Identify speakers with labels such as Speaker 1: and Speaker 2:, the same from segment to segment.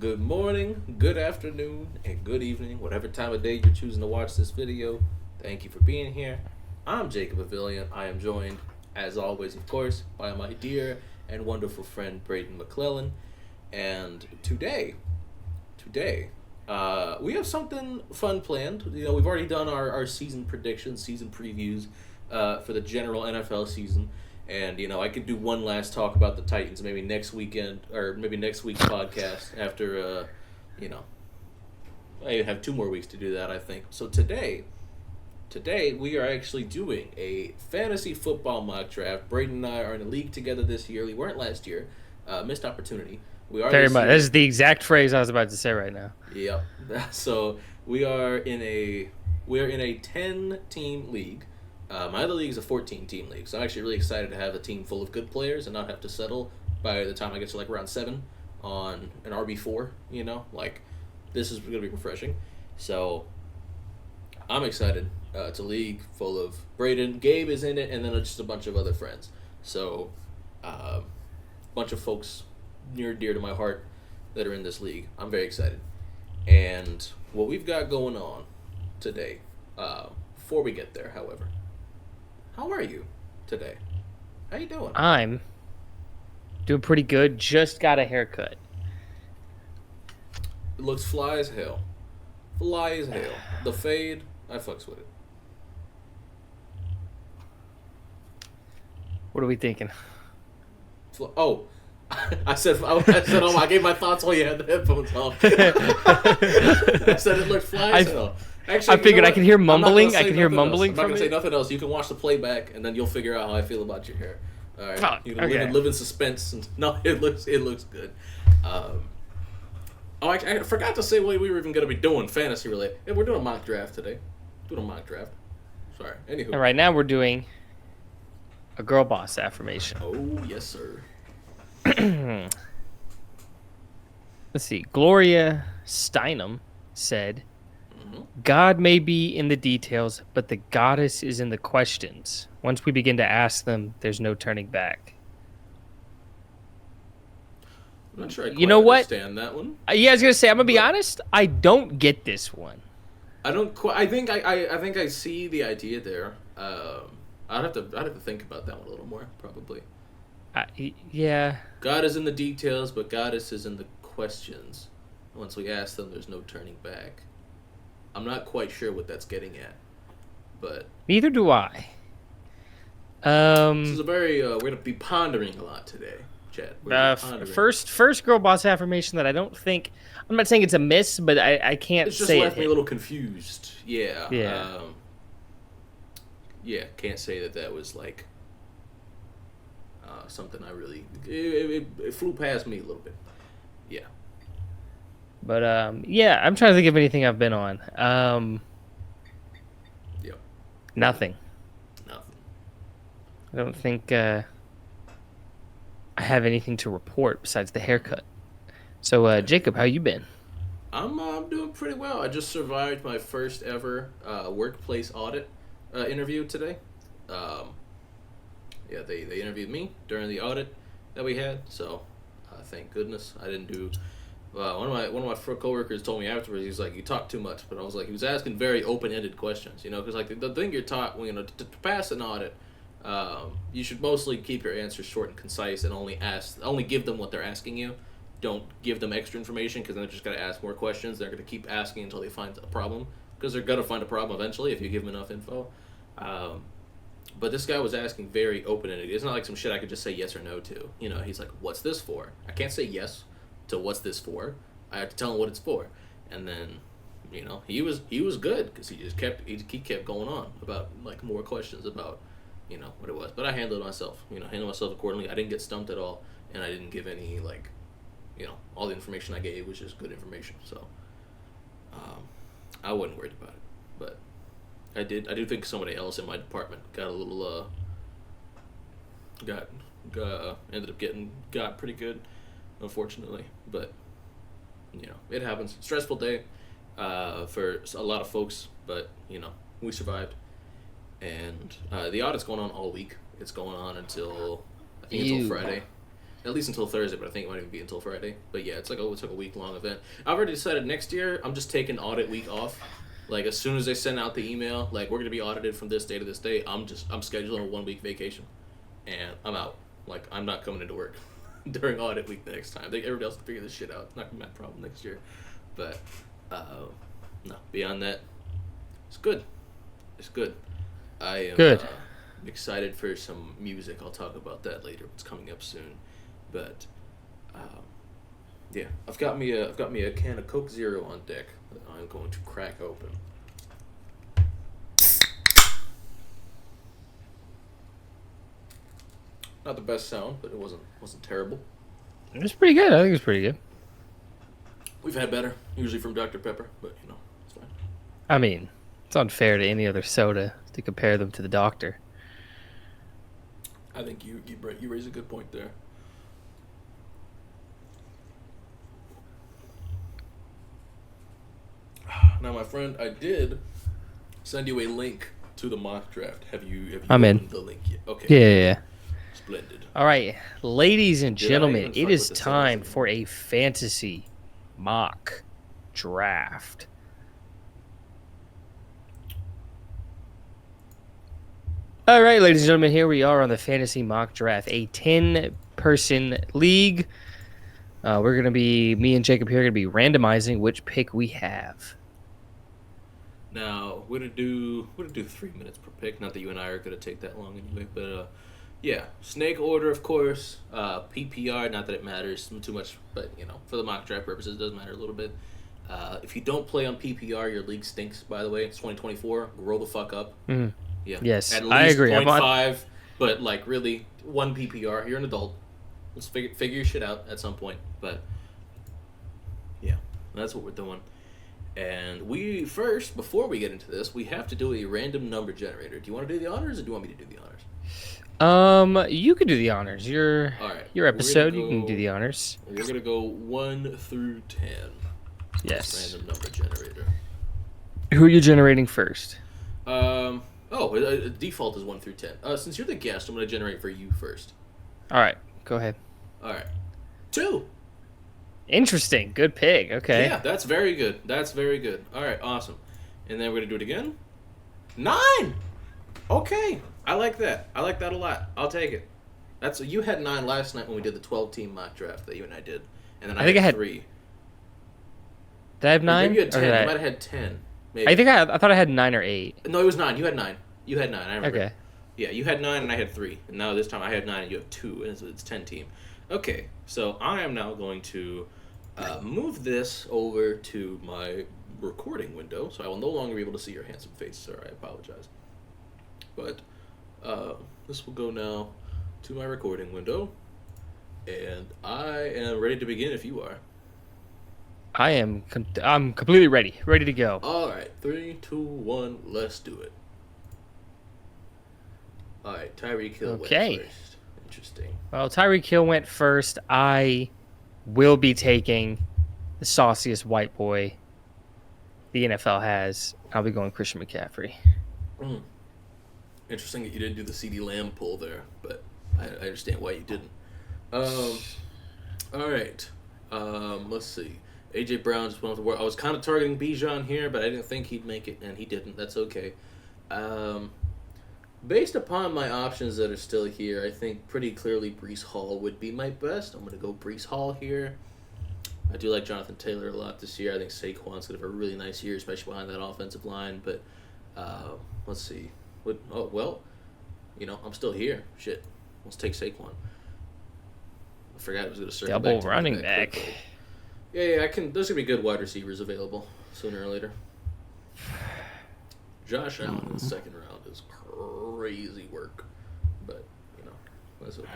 Speaker 1: Good morning, good afternoon, and good evening, whatever time of day you're choosing to watch this video. Thank you for being here. I'm Jacob Avillion. I am joined, as always, of course, by my dear and wonderful friend Brayden McClellan. And today, we have something fun planned. We've already done our season predictions, season previews for the general NFL season. And, I could do one last talk about the Titans maybe next weekend or maybe next week's podcast after, I have 2 more weeks to do that, I think. So today we are actually doing a fantasy football mock draft. Braden and I are in a league together this year. We weren't last year. Missed opportunity. We are
Speaker 2: Very
Speaker 1: this
Speaker 2: much.
Speaker 1: year.
Speaker 2: This is the exact phrase I was about to say right now.
Speaker 1: Yep. So we are in a 10-team league. My other league is a 14-team league, so I'm actually really excited to have a team full of good players and not have to settle by the time I get to around 7 on an RB4. This is going to be refreshing. So I'm excited. It's a league full of Braden, Gabe is in it, and then just a bunch of other friends. So a bunch of folks near and dear to my heart that are in this league. I'm very excited. And what we've got going on today, before we get there, however, how are you today? How you doing?
Speaker 2: I'm doing pretty good. Just got a haircut.
Speaker 1: It looks fly as hell. Fly as hell. The fade, I fucks with it.
Speaker 2: What are we thinking?
Speaker 1: Oh, I gave my thoughts while you had the headphones off. I said it looked fly as hell. Actually,
Speaker 2: I figured I could hear mumbling. I could hear mumbling
Speaker 1: I'm not
Speaker 2: from
Speaker 1: going to say
Speaker 2: it.
Speaker 1: nothing else. You can watch the playback, and then you'll figure out how I feel about your hair. All right.
Speaker 2: Fuck, okay.
Speaker 1: Live in suspense. No, it looks good. I forgot to say what we were even going to be doing fantasy related. Yeah, we're doing a mock draft today. Sorry. Anywho.
Speaker 2: And right now we're doing a girl boss affirmation.
Speaker 1: Oh, yes, sir.
Speaker 2: Let's see. Gloria Steinem said, God may be in the details, but the goddess is in the questions. Once we begin to ask them, there's no turning back.
Speaker 1: I'm not sure I
Speaker 2: quite
Speaker 1: understand that one.
Speaker 2: Yeah, I was gonna say, I'm gonna be honest. I don't get this one.
Speaker 1: I don't quite. I think I see the idea there. I'd have to think about that one a little more, probably.
Speaker 2: Yeah.
Speaker 1: God is in the details, but goddess is in the questions. Once we ask them, there's no turning back. I'm not quite sure what that's getting at, but
Speaker 2: neither do I.
Speaker 1: This is a very we're gonna be pondering a lot today, Chad.
Speaker 2: First girl boss affirmation that I don't think. I'm not saying it's a miss, but I can't
Speaker 1: it's just
Speaker 2: say
Speaker 1: left me a little confused. Yeah.
Speaker 2: Yeah.
Speaker 1: Can't say that was like something I really it flew past me a little bit. Yeah.
Speaker 2: But yeah, I'm trying to think of anything I've been on.
Speaker 1: Yep.
Speaker 2: Nothing. I don't think I have anything to report besides the haircut. So, Jacob, how you been?
Speaker 1: I'm doing pretty well. I just survived my first ever workplace audit interview today. They interviewed me during the audit that we had. So, thank goodness I didn't do. One of my coworkers told me afterwards, he's like, you talk too much. But I was like, he was asking very open-ended questions, because like the thing you're taught, to pass an audit, you should mostly keep your answers short and concise and only give them what they're asking you. Don't give them extra information because then they're just going to ask more questions. They're going to keep asking until they find a problem because they're going to find a problem eventually if you give them enough info. But this guy was asking very open-ended. It's not like some shit I could just say yes or no to. He's like, what's this for? I can't say yes to what's this for. I have to tell him what it's for. And then, he was good because he kept going on about like more questions about, what it was. But I handled myself accordingly. I didn't get stumped at all, and I didn't give any all the information I gave was just good information. So I wasn't worried about it. But I do think somebody else in my department got a little ended up got pretty good, unfortunately. But it happens. Stressful day for a lot of folks, but we survived. And the audit's going on all week. It's going on until Friday. at least until Thursday, but I think it might even be until Friday. But yeah, it's like a week long event. I've already decided next year I'm just taking audit week off. Like as soon as they send out the email, like we're gonna be audited from this day to this day, I'm scheduling a 1 week vacation, and I'm out. Like I'm not coming into work during audit week the next time. Everybody else can figure this shit out. It's not gonna be my problem next year. But no, beyond that, it's good. It's good. I am
Speaker 2: Good.
Speaker 1: Excited for some music. I'll talk about that later. It's coming up soon. But yeah, I've got me a can of Coke Zero on deck that I'm going to crack open. Not the best sound, but it wasn't terrible.
Speaker 2: It was pretty good. I think it was pretty good.
Speaker 1: We've had better, usually from Dr. Pepper, but it's fine.
Speaker 2: I mean, it's unfair to any other soda to compare them to the Doctor.
Speaker 1: I think you raise a good point there. Now, my friend, I did send you a link to the mock draft. Have you
Speaker 2: I'm in.
Speaker 1: opened the link yet? Okay.
Speaker 2: Yeah.
Speaker 1: Splendid.
Speaker 2: All right, ladies and
Speaker 1: Did I
Speaker 2: gentlemen,
Speaker 1: even
Speaker 2: it
Speaker 1: fuck
Speaker 2: is
Speaker 1: with the
Speaker 2: time
Speaker 1: sounds?
Speaker 2: for a fantasy mock draft. All right, ladies and gentlemen, here we are on the fantasy mock draft, a 10-person league. Me and Jacob here are going to be randomizing which pick we have.
Speaker 1: Now, we're gonna do 3 minutes per pick. Not that you and I are gonna take that long anyway, but yeah, snake order, of course. PPR, not that it matters too much, but for the mock draft purposes, it does matter a little bit. If you don't play on PPR, your league stinks. By the way, it's 2024. Grow the fuck up.
Speaker 2: Mm.
Speaker 1: Yeah.
Speaker 2: Yes,
Speaker 1: At least
Speaker 2: I agree.
Speaker 1: 0.5, but like really 1 PPR. You're an adult. Let's figure your shit out at some point. But yeah, that's what we're doing. And before we get into this, we have to do a random number generator. Do you want to do the honors, or do you want me to do the honors?
Speaker 2: You can do the honors. Your episode, you can do the honors.
Speaker 1: We're gonna go 1 through 10.
Speaker 2: Yes.
Speaker 1: Random number generator.
Speaker 2: Who are you generating first?
Speaker 1: Default is 1 through 10. Since you're the guest, I'm gonna generate for you first.
Speaker 2: All right, go ahead.
Speaker 1: All right, 2.
Speaker 2: Interesting. Good pick. Okay.
Speaker 1: Yeah, that's very good. All right, awesome. And then we're gonna do it again. 9. Okay, I like that. I like that a lot. I'll take it. You had 9 last night when we did the 12-team mock draft that you and I did, and then I had 3.
Speaker 2: Did I have 9?
Speaker 1: Maybe you had 10. You might have had 10. Maybe.
Speaker 2: I thought I had 9 or 8.
Speaker 1: No, it was 9. You had 9. I remember.
Speaker 2: Okay.
Speaker 1: Yeah, you had 9 and I had 3. And now this time I had 9 and you have 2. And it's 10 team. Okay, so I am now going to move this over to my recording window, so I will no longer be able to see your handsome face, sir. I apologize. But this will go now to my recording window, and I am ready to begin if you are.
Speaker 2: I'm completely ready to go.
Speaker 1: All right, 3, 2, 1, let's do it. All right, Tyreek Hill went first. Interesting.
Speaker 2: Well, Tyreek Hill went first. I will be taking the sauciest white boy the NFL has. I'll be going Christian McCaffrey.
Speaker 1: Interesting that you didn't do the CeeDee Lamb pull there, but I understand why you didn't. All right. Let's see. AJ Brown just went off the board. I was kind of targeting Bijan here, but I didn't think he'd make it, and he didn't. That's okay. Based upon my options that are still here, I think pretty clearly Breece Hall would be my best. I'm going to go Breece Hall here. I do like Jonathan Taylor a lot this year. I think Saquon's going to have a really nice year, especially behind that offensive line. But let's see. I'm still here. Shit. Let's take Saquon. I forgot I was going to circle
Speaker 2: double
Speaker 1: back to
Speaker 2: running back.
Speaker 1: Quickly. Yeah, I can. There's going to be good wide receivers available sooner or later. Josh Allen in the second round is crazy work, but that's okay.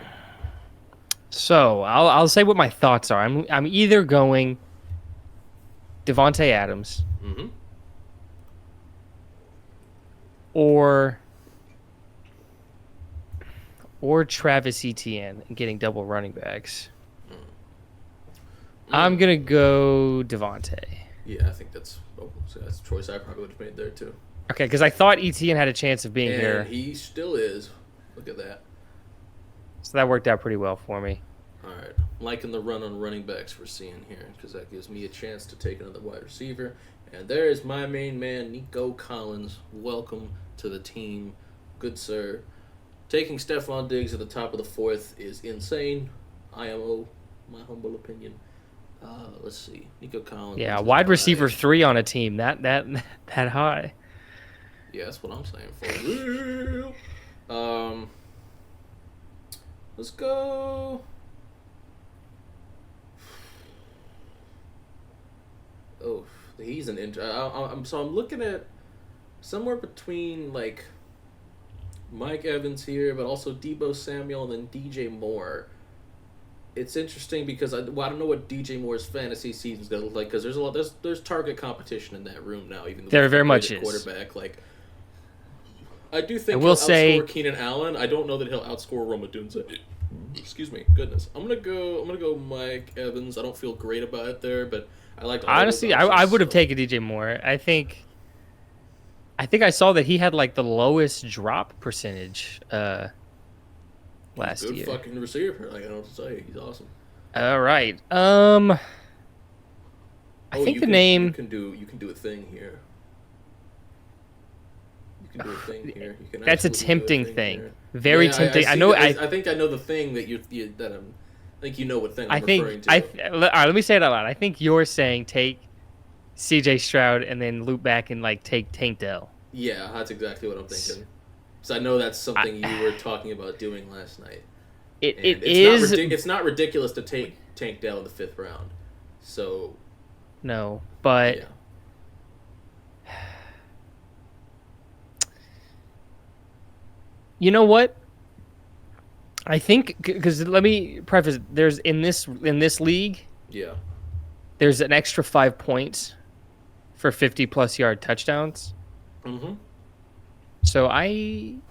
Speaker 2: So I'll say what my thoughts are. I'm either going Devontae Adams or Travis Etienne and getting double running backs. I'm gonna go Devontae.
Speaker 1: Yeah, I think that's a choice I probably would have made there too.
Speaker 2: Okay, because I thought Etienne had a chance of being here.
Speaker 1: He still is. Look at that.
Speaker 2: So that worked out pretty well for me.
Speaker 1: All right. I'm liking the run on running backs we're seeing here because that gives me a chance to take another wide receiver. And there is my main man, Nico Collins. Welcome to the team, good sir. Taking Stephon Diggs at the top of the fourth is insane. IMO, my humble opinion. Let's see. Nico Collins.
Speaker 2: Yeah, wide receiver 3 on a team. That high.
Speaker 1: Yeah, that's what I'm saying. For real. Let's go. Oh, he's an I'm looking at somewhere between like Mike Evans here, but also Deebo Samuel and then DJ Moore. It's interesting because I don't know what DJ Moore's fantasy season's gonna look like because there's target competition in that room now. Even though
Speaker 2: there very much is
Speaker 1: quarterback. Like, I do think
Speaker 2: he'll
Speaker 1: outscore Keenan Allen. I don't know that he'll outscore Rome Odunze. Excuse me, goodness. I'm gonna go Mike Evans. I don't feel great about it there, but I like.
Speaker 2: Honestly, I would have taken DJ Moore. I think I saw that he had like the lowest drop percentage last year.
Speaker 1: Good fucking receiver. Like, I don't know what to say. He's awesome.
Speaker 2: All right. I think the name.
Speaker 1: You can do a thing here. You can do a thing here. You can
Speaker 2: That's a tempting
Speaker 1: thing.
Speaker 2: Very tempting. I know.
Speaker 1: I think I know the thing that I think you know what thing I'm referring to.
Speaker 2: All right, let me say it out loud. I think you're saying take C.J. Stroud and then loop back and like take Tank Dell.
Speaker 1: Yeah, that's exactly what I'm thinking. So I know that's something you were talking about doing last night.
Speaker 2: It's
Speaker 1: not ridiculous to take Tank Dell in the 5th round. So.
Speaker 2: No, but.
Speaker 1: Yeah.
Speaker 2: You know what? I think because let me preface. There's in this league.
Speaker 1: Yeah.
Speaker 2: There's an extra 5 points for 50+ yard touchdowns.
Speaker 1: Mm-hmm.
Speaker 2: So I'm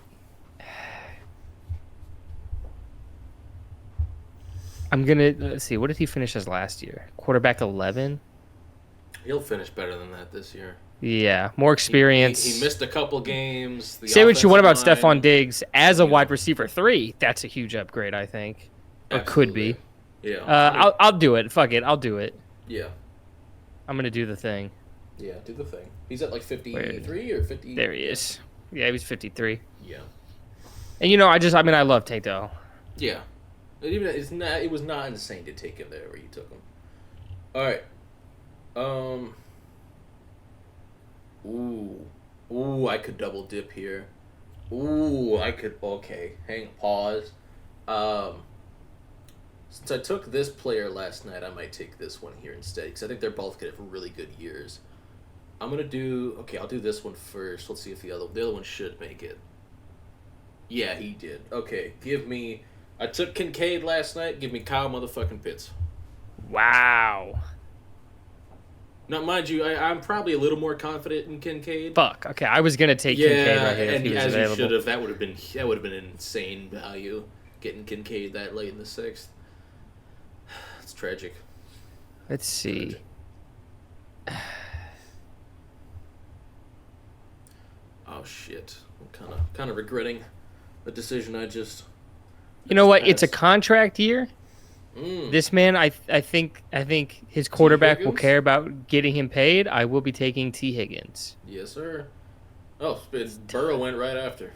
Speaker 2: gonna let's see. What did he finish as last year? Quarterback 11.
Speaker 1: He'll finish better than that this year.
Speaker 2: Yeah, more experience.
Speaker 1: He missed a couple games.
Speaker 2: Say what you want about Stephon Diggs as a wide receiver 3. That's a huge upgrade, I think. Or could be.
Speaker 1: Yeah.
Speaker 2: I'll do it. Fuck it. I'll do it.
Speaker 1: Yeah.
Speaker 2: I'm gonna do the thing.
Speaker 1: Yeah, do the thing. He's at like 53 or 50.
Speaker 2: There he is. Yeah, he was 53.
Speaker 1: Yeah.
Speaker 2: And I love Tank Dell.
Speaker 1: Yeah. It was not insane to take him there where you took him. All right. Ooh, I could double dip here. Okay, pause. Since I took this player last night, I might take this one here instead, because I think they're both going to have really good years. I'll do this one first. Let's see if the other one should make it. Yeah, he did. Okay, I took Kincaid last night, give me Kyle motherfucking Pitts.
Speaker 2: Wow.
Speaker 1: Now, mind you, I'm probably a little more confident in Kincaid.
Speaker 2: Fuck. Okay, I was gonna take Kincaid right here if he was available.
Speaker 1: You should have. That would have been an insane value, getting Kincaid that late in the 6th. It's tragic.
Speaker 2: Let's see.
Speaker 1: Oh shit! I'm kind of regretting the decision I just.
Speaker 2: You know what? It's a contract year. This man, I think his quarterback will care about getting him paid. I will be taking T. Higgins.
Speaker 1: Yes, sir. Oh, Burrow went right after.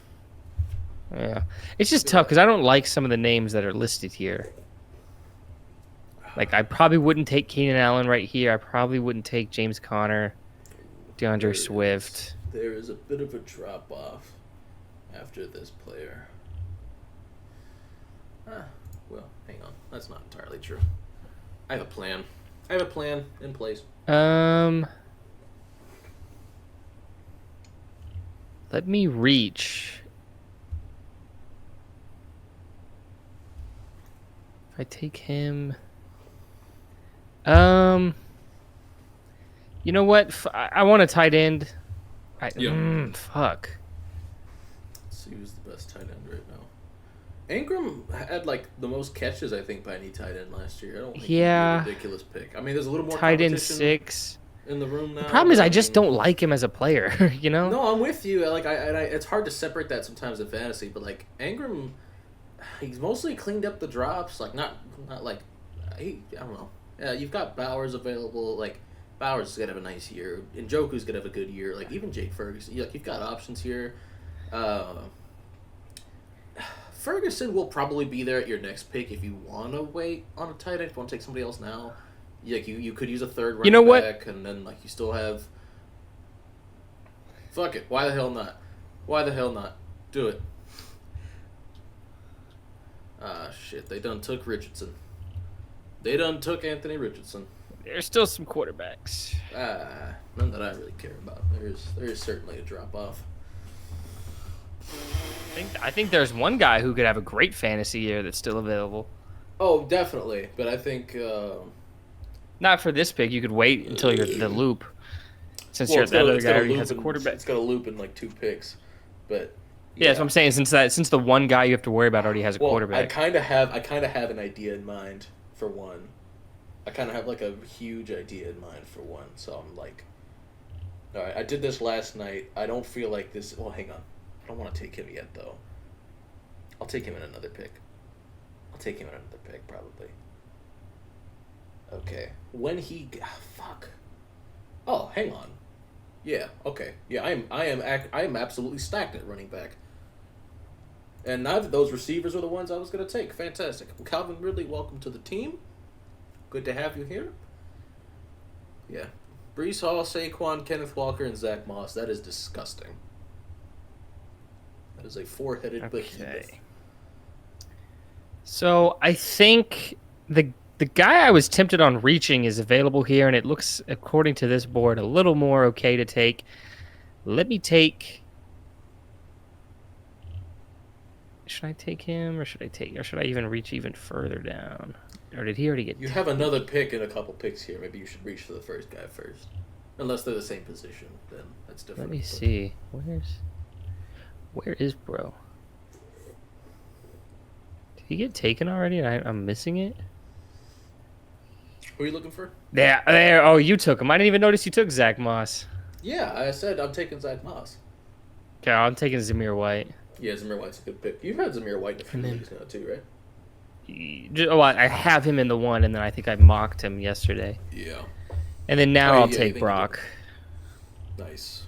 Speaker 2: Yeah, it's just tough because I don't like some of the names that are listed here. Like, I probably wouldn't take Keenan Allen right here. I probably wouldn't take James Conner, DeAndre Swift.
Speaker 1: There is a bit of a drop off after this player. Well, hang on. That's not entirely true. I have a plan. In place.
Speaker 2: Let me reach. If I take him. You know what? I want a tight end. Fuck.
Speaker 1: Let's see who's the best tight end right now. Ingram had like the most catches, I think, by any tight end last year. I don't think he's a ridiculous pick. I mean, there's a little more
Speaker 2: tight end 6
Speaker 1: in the room now.
Speaker 2: The problem is I just don't like him as a player. You know?
Speaker 1: No, I'm with you. Like it's hard to separate that sometimes in fantasy, but like Ingram, He's mostly cleaned up the drops. Like not like I don't know. Yeah, you've got Bowers available. Like Bowers is gonna have a nice year. And Njoku's gonna have a good year. Like even Jake Ferguson. Like you've got options here. Uh, Ferguson will probably be there at your next pick if you want to wait on a tight end. If you want to take somebody else now, like you could use a third running
Speaker 2: You know what?
Speaker 1: back, and then like you still have. Fuck it. Why the hell not? Why the hell not? Do it. Ah, shit. They done took Richardson. They done took Anthony Richardson.
Speaker 2: There's still some quarterbacks.
Speaker 1: None that I really care about. There's certainly a drop off.
Speaker 2: I think there's one guy who could have a great fantasy year that's still available.
Speaker 1: Oh, definitely. But I think.
Speaker 2: Not for this pick. You could wait until you're the loop. Since
Speaker 1: Well,
Speaker 2: you're
Speaker 1: it's
Speaker 2: that
Speaker 1: gonna-
Speaker 2: other
Speaker 1: it's
Speaker 2: guy
Speaker 1: gonna
Speaker 2: already
Speaker 1: loop
Speaker 2: has a
Speaker 1: in-
Speaker 2: quarterback.
Speaker 1: It's gonna loop in like 2 picks, but
Speaker 2: Yeah, that's what I'm saying. Since the one guy you have to worry about already has a
Speaker 1: Well,
Speaker 2: quarterback.
Speaker 1: I kind of have an idea in mind for one. I kind of have like a huge idea in mind for one. So I'm like, all right, I did this last night. I don't feel like this. Well, hang on. I don't want to take him yet though. I'll take him in another pick. Probably. Okay. When he fuck. Oh, hang on. Yeah. Okay. Yeah. I am absolutely stacked at running back. And those receivers are the ones I was going to take. Fantastic. Well, Calvin Ridley, welcome to the team. Good to have you here. Yeah. Brees Hall, Saquon, Kenneth Walker, and Zach Moss. That is disgusting. That is a 4-headed behemoth.
Speaker 2: Okay. So I think the guy I was tempted on reaching is available here, and it looks, according to this board, a little more okay to take. Let me take. Should I take him, or should I even reach even further down? Or did he already get?
Speaker 1: You have another pick and a couple picks here. Maybe you should reach for the first guy first. Unless they're the same position, then that's different.
Speaker 2: Let me see. Where is bro? Did he get taken already? And I'm missing it.
Speaker 1: Who are you looking for?
Speaker 2: There. Oh, you took him. I didn't even notice you took Zach Moss.
Speaker 1: Yeah, I said I'm taking Zach Moss.
Speaker 2: Okay, I'm taking Zamir White.
Speaker 1: Yeah, Zamir White's a good pick. You've had Zamir White in a few leagues now too, right?
Speaker 2: I have him in the one, and then I think I mocked him yesterday.
Speaker 1: Yeah.
Speaker 2: And then now
Speaker 1: Oh,
Speaker 2: I'll
Speaker 1: yeah,
Speaker 2: take Brock.
Speaker 1: Nice.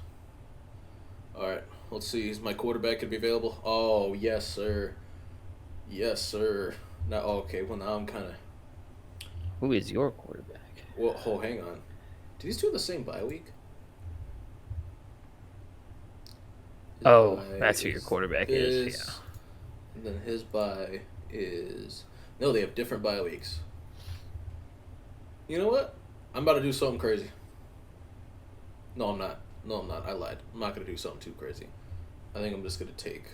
Speaker 1: All right, let's see. Is my quarterback going to be available? Oh, yes, sir. Yes, sir. Now, okay. Well, now I'm kind of.
Speaker 2: Who is your quarterback?
Speaker 1: Well, hang on. Do these two have the same bye week?
Speaker 2: That's who your quarterback is. Yeah.
Speaker 1: And then his bye is. No, they have different bye weeks. You know what? I'm about to do something crazy. No, I'm not. I lied. I'm not going to do something too crazy. I think I'm just going to take.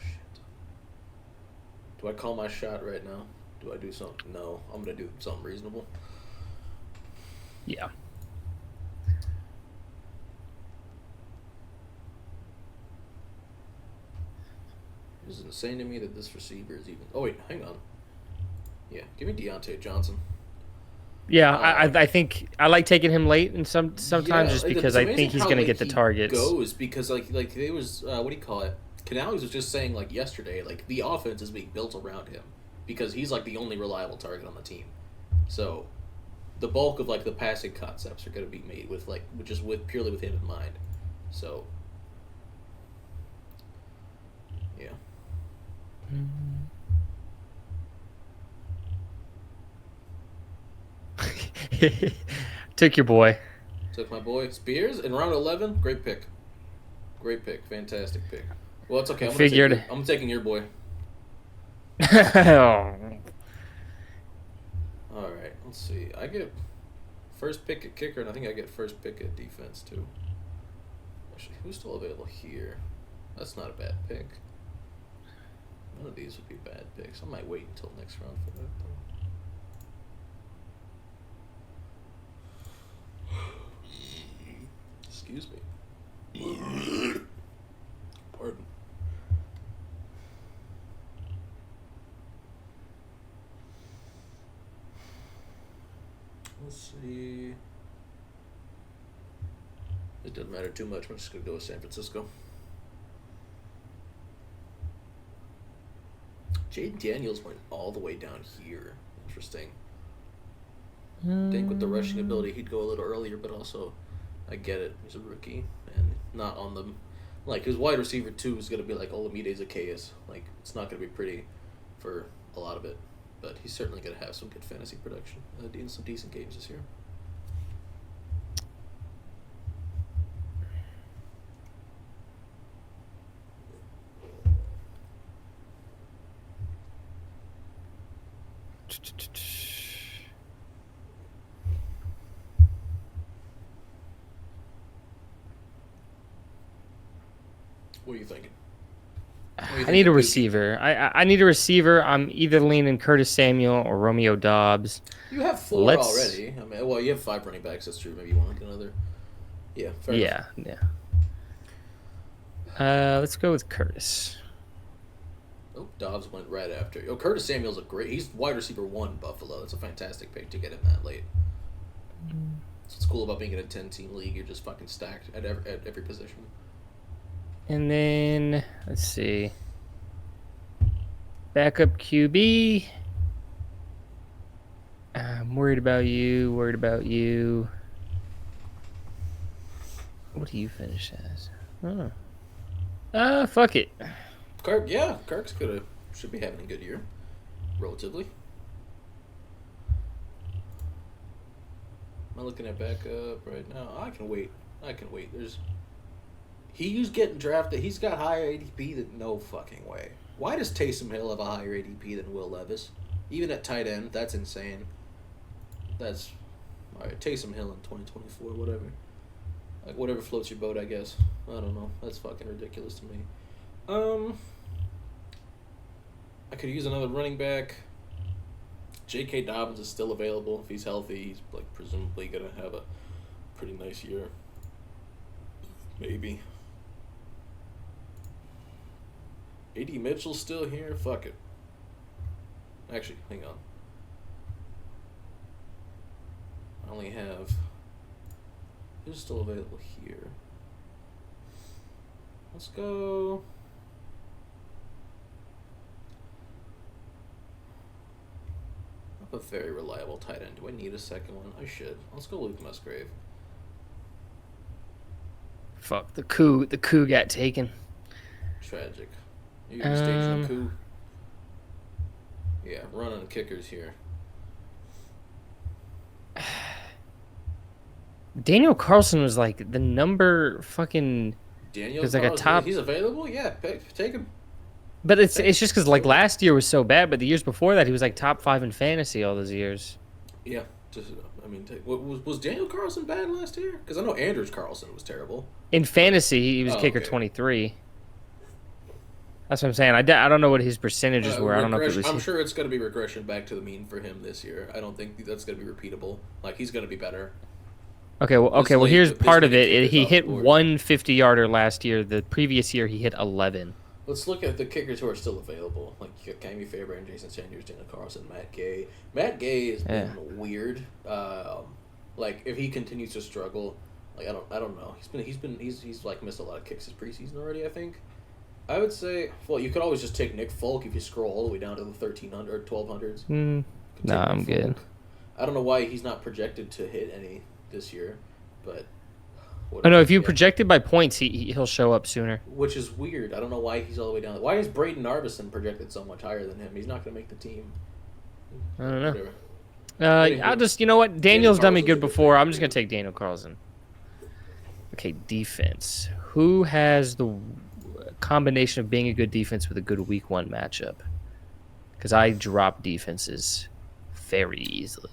Speaker 1: Shit. Do I call my shot right now? Do I do something? No. I'm going to do something reasonable.
Speaker 2: Yeah.
Speaker 1: It is insane to me that this receiver is even. Oh, wait. Hang on. Yeah. Give me Deontay Johnson.
Speaker 2: Yeah, I think I like taking him late, and sometimes just because I think he's going to get the targets.
Speaker 1: Goes because like it was what do you call it? Canales was just saying like yesterday, like the offense is being built around him because he's like the only reliable target on the team. So, the bulk of like the passing concepts are going to be made with purely with him in mind. So, yeah.
Speaker 2: Took your boy.
Speaker 1: Took my boy Spears in round 11. Great pick. Fantastic pick. Well, it's okay. I'm taking your boy. All right. Let's see. I get first pick at kicker, and I think I get first pick at defense too. Actually, who's still available here? That's not a bad pick. None of these would be bad picks. I might wait until next round for that though. Excuse me. Pardon. Let's see. It doesn't matter too much. I'm just going to go with San Francisco. Jaden Daniels went all the way down here. Interesting. I think with the rushing ability, he'd go a little earlier, but also, I get it. He's a rookie and not on the, like his wide receiver 2 is gonna be like Olamide Zacchaeus. Like it's not gonna be pretty for a lot of it, but he's certainly gonna have some good fantasy production in some decent games this year. What are you thinking?
Speaker 2: I need a receiver. I need a receiver. I'm either leaning Curtis Samuel or Romeo Dobbs.
Speaker 1: You have 4 already. I mean, well, you have 5 running backs. That's true. Maybe you want like another. Yeah. Fair enough.
Speaker 2: Let's go with Curtis.
Speaker 1: Oh, Dobbs went right after. Oh, Curtis Samuel's he's wide receiver 1 Buffalo. That's a fantastic pick to get him that late. That's what's cool about being in a 10-team league. You're just fucking stacked at every position.
Speaker 2: And then, let's see. Backup QB. I'm worried about you. What do you finish as? Oh. Fuck it.
Speaker 1: Kirk's should be having a good year. Relatively. Am I looking at backup right now? I can wait. He's getting drafted. He's got higher ADP than no fucking way. Why does Taysom Hill have a higher ADP than Will Levis? Even at tight end, that's insane. That's all right. Taysom Hill in 2024, whatever. Like whatever floats your boat, I guess. I don't know. That's fucking ridiculous to me. I could use another running back. J.K. Dobbins is still available if he's healthy. He's like presumably gonna have a pretty nice year. Maybe. A.D. Mitchell's still here? Fuck it. Actually, hang on. I only have... Who's still available here? Let's go... a very reliable tight end. Do I need a second one? I should. Let's go Luke Musgrave.
Speaker 2: Fuck, the coup got taken.
Speaker 1: Tragic. You staging a coup? Yeah, running kickers here.
Speaker 2: Daniel Carlson was like the number fucking...
Speaker 1: Daniel Carlson, like a top... He's available? Yeah, take him.
Speaker 2: But it's just because like last year was so bad, but the years before that he was like top 5 in fantasy all those years.
Speaker 1: Yeah, was Daniel Carlson bad last year? Because I know Andrews Carlson was terrible.
Speaker 2: In fantasy, he was kicker 23. That's what I'm saying. I don't know what his percentages were. I don't know if it was...
Speaker 1: I'm sure it's going to be regression back to the mean for him this year. I don't think that's going to be repeatable. Like he's going to be better.
Speaker 2: Okay, well here's part of it. He hit 1 50-yarder last year. The previous year he hit 11.
Speaker 1: Let's look at the kickers who are still available, like Cammy Fairbairn, Jason Sanders, Daniel Carlson, Matt Gay. Matt Gay has been weird. Like if he continues to struggle, like I don't know. He's like missed a lot of kicks this preseason already. I think. I would say, well, you could always just take Nick Folk if you scroll all the way down to the 1300 or 1200s.
Speaker 2: No, I'm good.
Speaker 1: I don't know why he's not projected to hit any this year, but.
Speaker 2: Oh no! If you projected by points, he'll show up sooner.
Speaker 1: Which is weird. I don't know why he's all the way down. Why is Brayden Arbison projected so much higher than him? He's not going to make the team.
Speaker 2: I don't know. I'll just, you know what? Daniel's done me good before. I'm just going to take Daniel Carlson. Okay, defense. Who has the combination of being a good defense with a good week 1 matchup? Because I drop defenses very easily.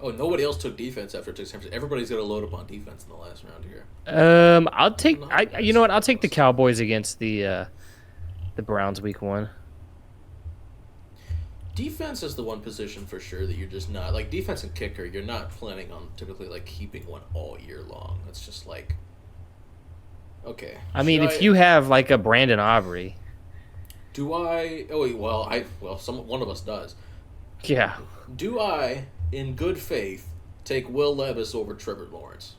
Speaker 1: Oh, nobody else took defense after it took San Francisco. Everybody's going to load up on defense in the last round here.
Speaker 2: I'll take. You know what? I'll take the Cowboys against the Browns week 1.
Speaker 1: Defense is the one position for sure that you're just not like defense and kicker. You're not planning on typically like keeping one all year long. It's just like okay.
Speaker 2: I mean, if you have like a Brandon Aubrey,
Speaker 1: do I? Oh well, one of us does.
Speaker 2: Yeah.
Speaker 1: Do I? In good faith, take Will Levis over Trevor Lawrence?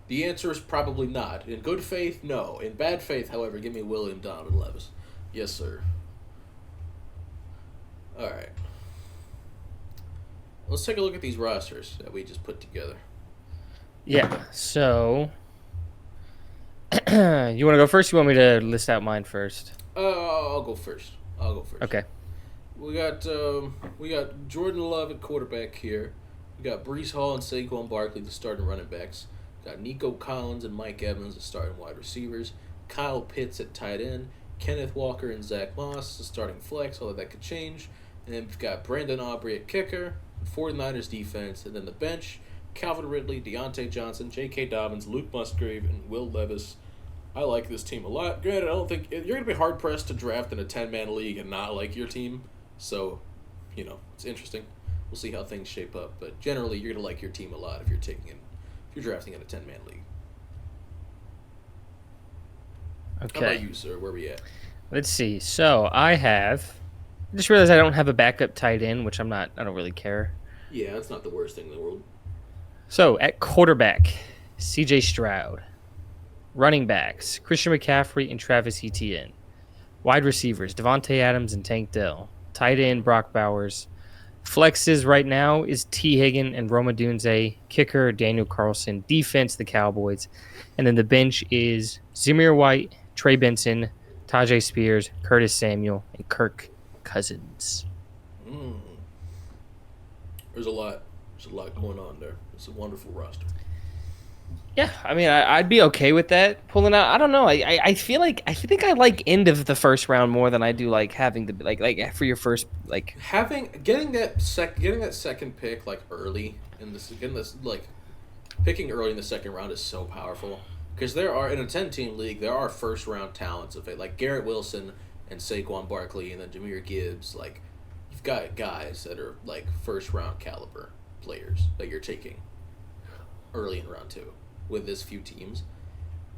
Speaker 1: The answer is probably not. In good faith, no. In bad faith, however, give me William Donovan Levis. Yes, sir. All right. Let's take a look at these rosters that we just put together.
Speaker 2: Yeah. So, you want to go first? You want me to list out mine first?
Speaker 1: I'll go first.
Speaker 2: Okay.
Speaker 1: We got Jordan Love at quarterback here. We got Brees Hall and Saquon Barkley, the starting running backs. We got Nico Collins and Mike Evans, the starting wide receivers. Kyle Pitts at tight end. Kenneth Walker and Zach Moss, the starting flex, although that could change. And then we've got Brandon Aubrey at kicker. 49ers defense, and then the bench, Calvin Ridley, Deontay Johnson, J.K. Dobbins, Luke Musgrave, and Will Levis. I like this team a lot. Granted, I don't think you're going to be hard-pressed to draft in a 10-man league and not like your team. So, it's interesting. We'll see how things shape up. But generally, you're going to like your team a lot if you're drafting in a 10-man league.
Speaker 2: Okay.
Speaker 1: How about you, sir? Where we at?
Speaker 2: Let's see. So I just realized I don't have a backup tight end, which I don't really care.
Speaker 1: Yeah, that's not the worst thing in the world.
Speaker 2: So at quarterback, C.J. Stroud. Running backs, Christian McCaffrey and Travis Etienne. Wide receivers, Devontae Adams and Tank Dell. Tight end, Brock Bowers. Flexes right now is T. Higgin and Roma Dunze. Kicker, Daniel Carlson. Defense, the Cowboys. And then the bench is Zamir White, Trey Benson, Tajay Spears, Curtis Samuel, and Kirk Cousins.
Speaker 1: There's a lot going on there. It's a wonderful roster.
Speaker 2: Yeah, I mean, I'd be okay with that pulling out. I don't know. I feel like I think I like end of the first round more than I do like having the like for your first like
Speaker 1: getting that second pick like early in this picking early in the second round is so powerful because there are in a 10-team league there are first round talents of it like Garrett Wilson and Saquon Barkley and then Jahmyr Gibbs. Like you've got guys that are like first round caliber players that you're taking early in round 2 with this few teams,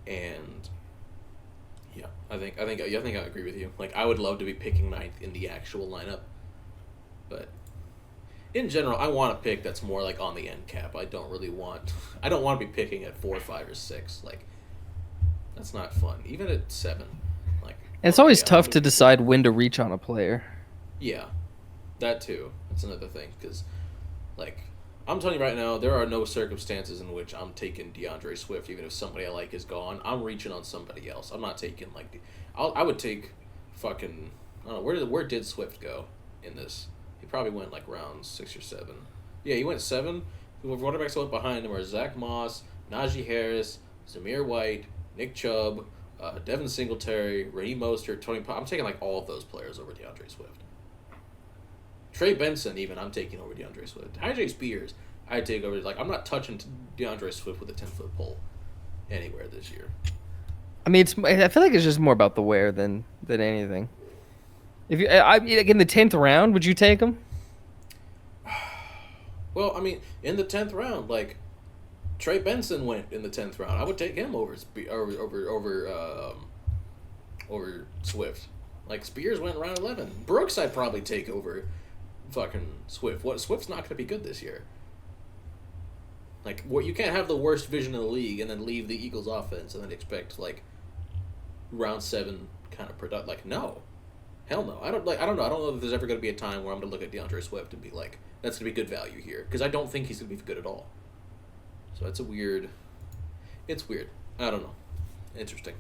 Speaker 1: and yeah, I think I agree with you. Like I would love to be picking ninth in the actual lineup, but in general, I want a pick that's more like on the end cap. I don't want to be picking at 4, 5, or 6. Like that's not fun. Even at 7, like
Speaker 3: and it's always tough to decide when to reach on a player.
Speaker 1: Yeah, that too. That's another thing because, like, I'm telling you right now, there are no circumstances in which I'm taking DeAndre Swift, even if somebody I like is gone. I'm reaching on somebody else. I'm not taking, like, I would take fucking, I don't know, where did Swift go in this? He probably went, like, round 6 or 7. Yeah, he went 7. The quarterbacks went behind him are Zach Moss, Najee Harris, Zamir White, Nick Chubb, Devin Singletary, Raheem Mostert, Tony I'm taking, like, all of those players over DeAndre Swift. Trey Benson, even, I'm taking over DeAndre Swift. Tajay Spears, I'd take over. Like, I'm not touching DeAndre Swift with a 10-foot pole anywhere this year.
Speaker 3: I mean, I feel like it's just more about the wear than anything. If you, in the 10th round, would you take him?
Speaker 1: Well, I mean, in the 10th round, like, Trey Benson went in the 10th round. I would take him over Swift. Like, Spears went in round 11. Brooks, I'd probably take over fucking Swift. Swift's not going to be good this year. Like, you can't have the worst vision in the league and then leave the Eagles' offense and then expect like round 7 kind of product. Like, no, hell no. I don't know. I don't know if there's ever going to be a time where I'm going to look at DeAndre Swift and be like, that's going to be good value here because I don't think he's going to be good at all. So it's weird. I don't know. Interesting.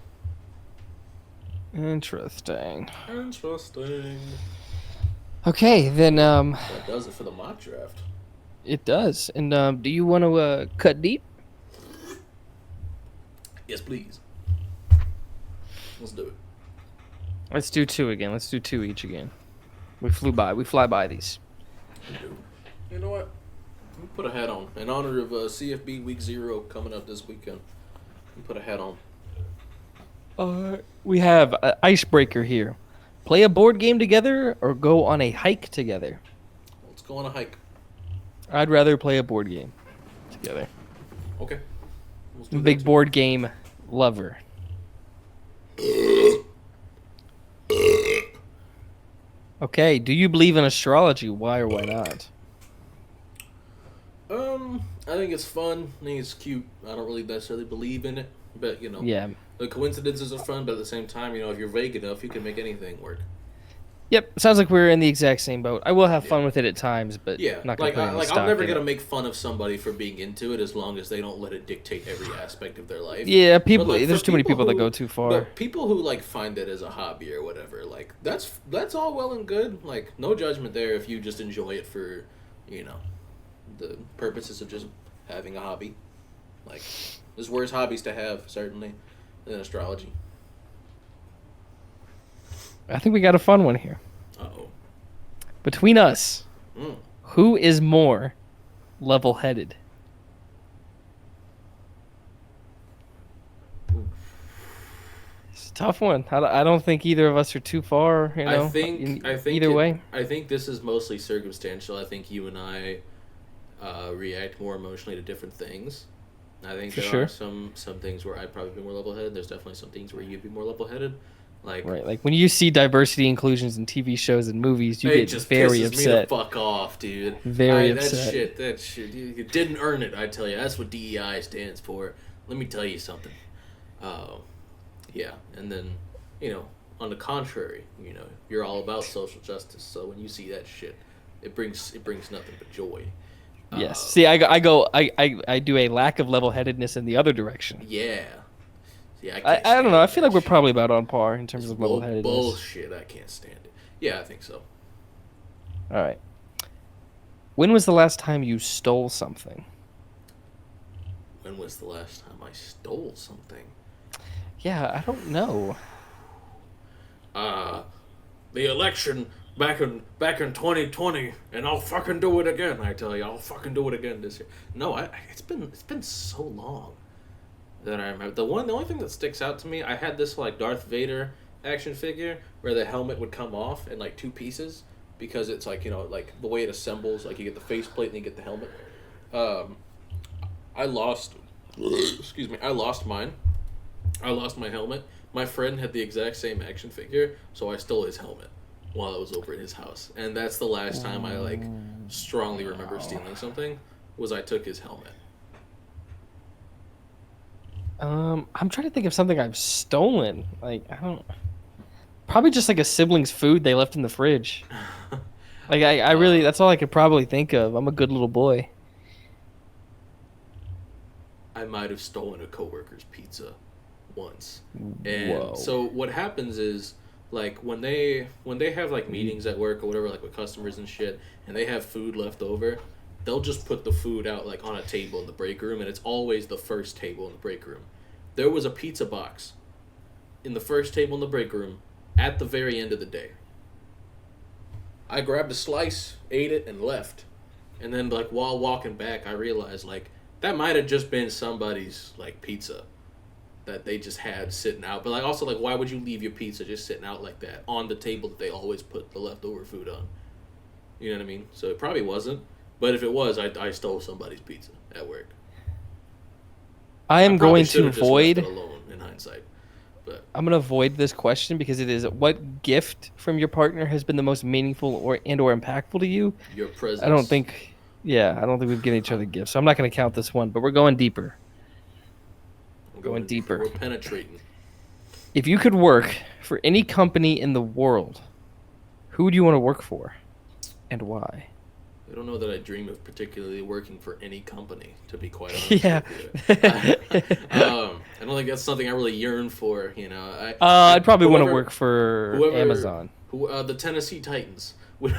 Speaker 3: Okay, then
Speaker 1: That does it for the mock draft.
Speaker 3: it does. And do you want to cut deep?
Speaker 1: Yes, please. Let's do it.
Speaker 2: Let's do 2 again. Let's do 2 each again. We fly by these.
Speaker 1: You know what? Let me put a hat on. In honor of CFB Week 0 coming up this weekend. Let me put a hat on.
Speaker 3: We have an icebreaker here. Play a board game together or go on a hike together?
Speaker 1: Let's go on a hike.
Speaker 3: I'd rather play a board game together.
Speaker 1: Okay.
Speaker 3: I'm a big board game lover. Okay, do you believe in astrology? Why or why not?
Speaker 1: I think it's fun. I think it's cute. I don't really necessarily believe in it, but
Speaker 3: Yeah.
Speaker 1: the coincidences are fun. But at the same time, if you're vague enough, you can make anything work.
Speaker 3: Yep, sounds like we're in the exact same boat. I will have fun with it at times, but
Speaker 1: Yeah,
Speaker 3: not gonna put any
Speaker 1: I'm
Speaker 3: stock
Speaker 1: never
Speaker 3: in
Speaker 1: gonna
Speaker 3: it.
Speaker 1: make fun of somebody for being into it as long as they don't let it dictate every aspect of their life.
Speaker 3: Yeah,
Speaker 1: But
Speaker 3: people.
Speaker 1: like for
Speaker 3: There's too many people that go too far.
Speaker 1: but people who like find it as a hobby or whatever, like that's all well and good. Like no judgment there if you just enjoy it for, you know, the purposes of just having a hobby. Like there's worse hobbies to have certainly than astrology.
Speaker 3: I think we got a fun one here.
Speaker 1: Uh-oh.
Speaker 3: Between us,
Speaker 1: Mm.
Speaker 3: who is more level-headed? It's a tough one. I don't think either of us are too far. You know,
Speaker 1: I think
Speaker 3: either way.
Speaker 1: I think this is mostly circumstantial. I think you and I react more emotionally to different things. I think
Speaker 3: For
Speaker 1: there
Speaker 3: sure.
Speaker 1: are some things where I'd probably be more level headed. There's definitely some things where you'd be more level headed. Like
Speaker 3: Right, like when you see diversity inclusions in TV shows and movies, you
Speaker 1: it
Speaker 3: get
Speaker 1: just
Speaker 3: very
Speaker 1: pisses
Speaker 3: upset.
Speaker 1: me the fuck off, dude.
Speaker 3: Very
Speaker 1: That
Speaker 3: upset.
Speaker 1: shit. You didn't earn it. I tell you, that's what DEI stands for. Let me tell you something. Yeah, and then, you know, on the contrary, you know, you're all about social justice. So when you see that shit, it brings nothing but joy.
Speaker 3: Yes. See, I do a lack of level-headedness in the other direction.
Speaker 1: Yeah. Yeah,
Speaker 3: I don't know. I feel like we're
Speaker 1: shit.
Speaker 3: probably about on par in terms
Speaker 1: It's
Speaker 3: of level-headedness.
Speaker 1: bullshit. I can't stand it. Yeah, I think so.
Speaker 3: All right. When was the last time you stole something?
Speaker 1: When was the last time I stole something?
Speaker 3: Yeah, I don't know.
Speaker 1: The election back in 2020, and I'll fucking do it again. I tell you, I'll fucking do it again this year. No, it's been so long that I remember. The only thing that sticks out to me, I had this like Darth Vader action figure where the helmet would come off in like two pieces because it's like, you know, like the way it assembles, like you get the faceplate and you get the helmet. I lost. Excuse me. I lost mine. I lost my helmet. My friend had the exact same action figure, so I stole his helmet while I was over at his house. And that's the last time I like strongly remember stealing something was I took his helmet.
Speaker 3: I'm trying to think of something I've stolen. Like, I don't. Probably just like a sibling's food they left in the fridge. Like, I really, that's all I could probably think of. I'm a good little boy.
Speaker 1: I might have stolen a coworker's pizza once. And
Speaker 3: Whoa.
Speaker 1: so what happens is like when they have like meetings at work or whatever, like with customers and shit, and they have food left over, they'll just put the food out like on a table in the break room, and it's always the first table in the break room. There was a pizza box in the first table in the break room at the very end of the day. I grabbed a slice, ate it, and left. And then like while walking back, I realized like that might have just been somebody's like pizza that they just had sitting out. But like also like why would you leave your pizza just sitting out like that on the table that they always put the leftover food on? You know what I mean? So it probably wasn't. But if it was, I stole somebody's pizza at work.
Speaker 3: I am
Speaker 1: probably
Speaker 3: going
Speaker 1: should
Speaker 3: to
Speaker 1: have just left
Speaker 3: avoid.
Speaker 1: it alone in hindsight. But
Speaker 3: I'm gonna avoid this question because it is what gift from your partner has been the most meaningful or impactful to you?
Speaker 1: your presence.
Speaker 3: I don't think. Yeah, I don't think we've given each other gifts, so I'm not gonna count this one. But we're going deeper.
Speaker 1: I'm
Speaker 3: going deeper.
Speaker 1: We're penetrating.
Speaker 3: If you could work for any company in the world, who would you want to work for, and why?
Speaker 1: I don't know that I dream of particularly working for any company, to be quite honest.
Speaker 3: Yeah.
Speaker 1: With you. I don't think that's something I really yearn for. You know,
Speaker 3: I'd probably want to
Speaker 1: whoever-
Speaker 3: work for
Speaker 1: whoever-
Speaker 3: Amazon.
Speaker 1: The Tennessee Titans.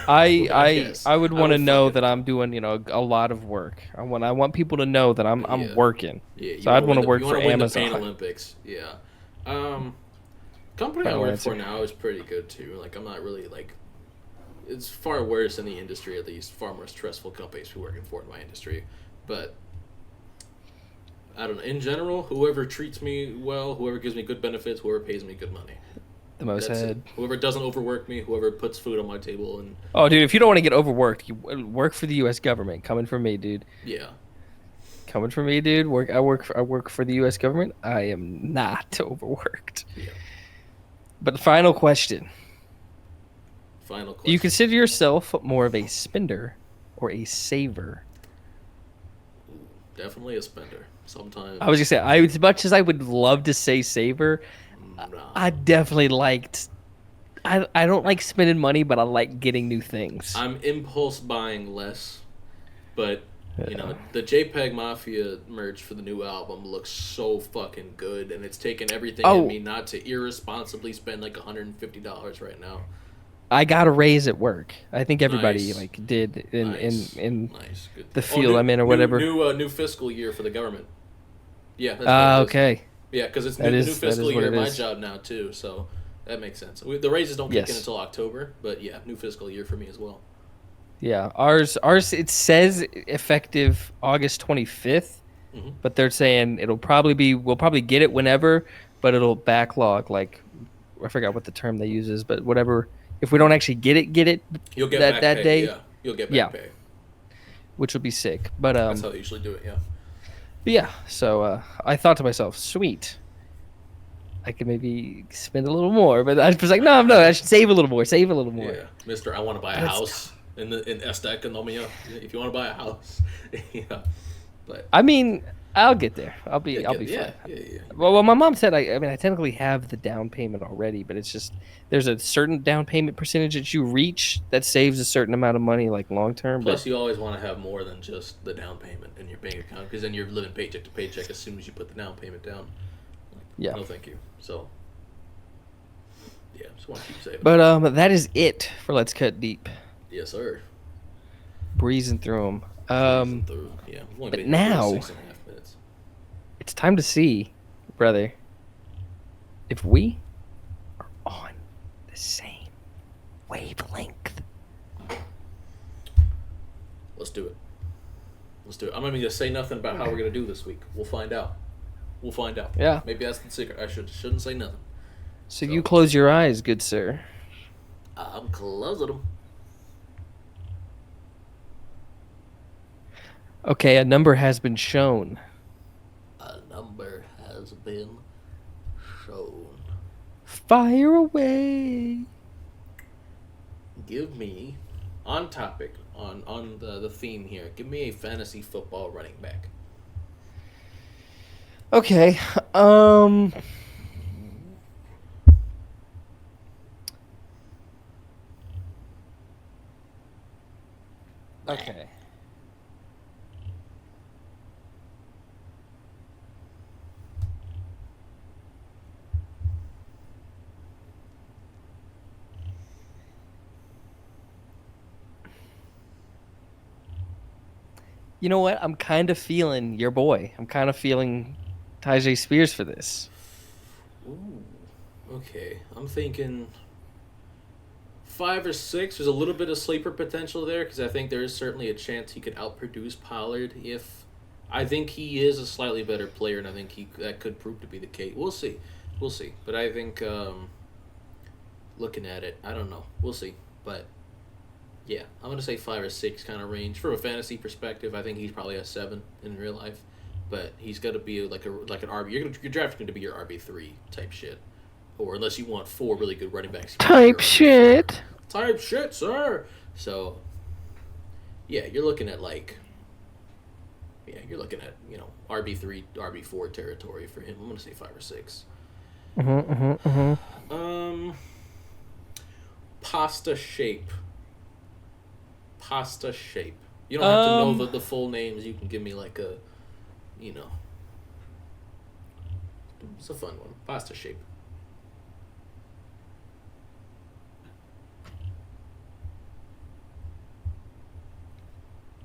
Speaker 3: I
Speaker 1: guess.
Speaker 3: would want to
Speaker 1: would
Speaker 3: know
Speaker 1: fucking-
Speaker 3: that I'm doing a lot of work. I want people to know that I'm
Speaker 1: Yeah.
Speaker 3: working.
Speaker 1: Yeah, you
Speaker 3: So I'd
Speaker 1: wanna
Speaker 3: want to work
Speaker 1: you
Speaker 3: for
Speaker 1: wanna win
Speaker 3: Amazon.
Speaker 1: The Pain Olympics. Yeah. Company I
Speaker 3: Final
Speaker 1: work
Speaker 3: answer.
Speaker 1: for now is pretty good too. Like I'm not really like. It's far worse in the industry, at least. Far more stressful companies to be working for in my industry, but I don't know. In general, whoever treats me well, whoever gives me good benefits, whoever pays me good money.
Speaker 3: The most
Speaker 1: That's
Speaker 3: head.
Speaker 1: it. Whoever doesn't overwork me, whoever puts food on my table, and
Speaker 3: Oh, dude, if you don't want to get overworked, you work for the U.S. government. Coming from me, dude.
Speaker 1: yeah.
Speaker 3: Coming from me, dude. I work for the U.S. government. I am not overworked.
Speaker 1: Yeah.
Speaker 3: But the final question:
Speaker 1: Final question.
Speaker 3: do you consider yourself more of a spender or a saver?
Speaker 1: Definitely a spender. Sometimes.
Speaker 3: I was gonna say, as much as I would love to say saver,
Speaker 1: Nah.
Speaker 3: I definitely liked I don't like spending money, but I like getting new things.
Speaker 1: I'm impulse buying less, but the JPEG Mafia merch for the new album looks so fucking good, and it's taken everything in me not to irresponsibly spend like $150 right now.
Speaker 3: I got a raise at work. I think everybody
Speaker 1: Nice.
Speaker 3: did in
Speaker 1: Nice. Good.
Speaker 3: the field I'm in or whatever.
Speaker 1: New fiscal year for the government. Yeah, that's what it is.
Speaker 3: Okay.
Speaker 1: Yeah, because it's new fiscal year at my job now too, so that makes sense. The raises don't kick in until October, but yeah, new fiscal year for me as well.
Speaker 3: Yeah, ours it says effective August 25th, but they're saying we'll probably get it whenever, but it'll backlog like I forgot what the term they use is, but whatever. If we don't actually get it,
Speaker 1: you'll get
Speaker 3: that
Speaker 1: back pay,
Speaker 3: day.
Speaker 1: Yeah, you'll get back pay,
Speaker 3: which will be sick. But
Speaker 1: that's how they usually do it. Yeah.
Speaker 3: But yeah, so I thought to myself, sweet. I could maybe spend a little more, but I was like, no, I should save a little more.
Speaker 1: Yeah, Mister, I want to buy a house in Esta Economia. If you want to buy a house, yeah. But
Speaker 3: I mean, I'll get there. I'll be fine.
Speaker 1: Yeah.
Speaker 3: Well, my mom said I technically have the down payment already, but it's just there's a certain down payment percentage that you reach that saves a certain amount of money, like long term.
Speaker 1: Plus, you always want to have more than just the down payment in your bank account, because then you're living paycheck to paycheck as soon as you put the down payment down.
Speaker 3: Yeah.
Speaker 1: No, thank you. So, yeah, just want to keep saving.
Speaker 3: But that is it for Let's Cut Deep.
Speaker 1: Yes, sir.
Speaker 3: Breezing through them.
Speaker 1: Yeah.
Speaker 3: But now
Speaker 1: 6.5 minutes.
Speaker 3: It's time to see, brother, if we are on the same wavelength.
Speaker 1: Let's do it. I'm not even gonna say nothing about how we're gonna do this week. We'll find out.
Speaker 3: Yeah.
Speaker 1: Maybe that's the secret. I shouldn't say nothing.
Speaker 3: So you close your eyes, good sir.
Speaker 1: I'm closing them.
Speaker 3: Okay, a number has been shown.
Speaker 1: A number has been shown.
Speaker 3: Fire away.
Speaker 1: Give me, on topic, on the theme here, give me a fantasy football running back.
Speaker 3: Okay. Okay. You know what? I'm kind of feeling your boy. I'm kind of feeling Tajay Spears for this.
Speaker 1: Ooh. Okay. I'm thinking 5 or 6. There's a little bit of sleeper potential there, because I think there is certainly a chance he could outproduce Pollard. I think he is a slightly better player, and I think that could prove to be the case. We'll see. But I think looking at it, I don't know. We'll see. But yeah, I'm gonna say 5 or 6 kind of range. From a fantasy perspective, I think he's probably a 7 in real life, but he's got to be like an RB. Your draft's going to be your RB3 type shit, or unless you want 4 really good running backs.
Speaker 3: Type shit,
Speaker 1: sir. So yeah, you're looking at RB3, RB4 territory for him. I'm gonna say 5 or 6. Pasta shape. You don't have to know the full names. You can give me like a, it's a fun one. Pasta shape.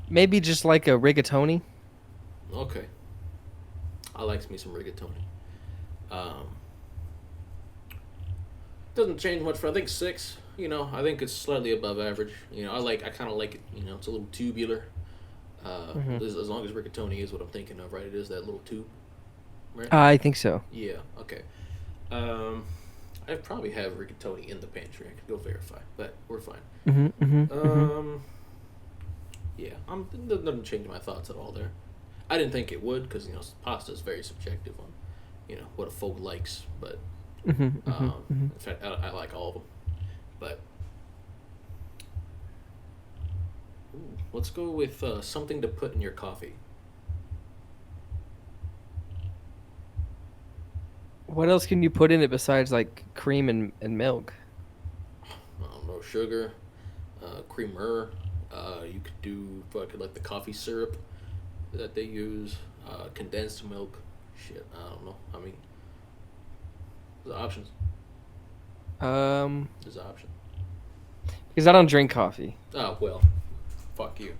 Speaker 3: Maybe just like a rigatoni.
Speaker 1: Okay. I likes me some rigatoni. Doesn't change much for, I think, 6. I think it's slightly above average. I kind of like it. It's a little tubular. As long as rigatoni is what I'm thinking of, right? It is that little tube, right?
Speaker 3: I think so.
Speaker 1: Yeah. Okay. I probably have rigatoni in the pantry. I could go verify, but we're fine. Yeah. It doesn't change my thoughts at all there. I didn't think it would, because pasta is very subjective on what a folk likes, but in fact I like all of them. But let's go with something to put in your coffee.
Speaker 3: What else can you put in it besides like cream and milk?
Speaker 1: know, sugar, creamer. You could do fucking like the coffee syrup that they use, condensed milk. Shit, I don't know. I mean, there's options. There's options.
Speaker 3: Because I don't drink coffee.
Speaker 1: Oh well, fuck you.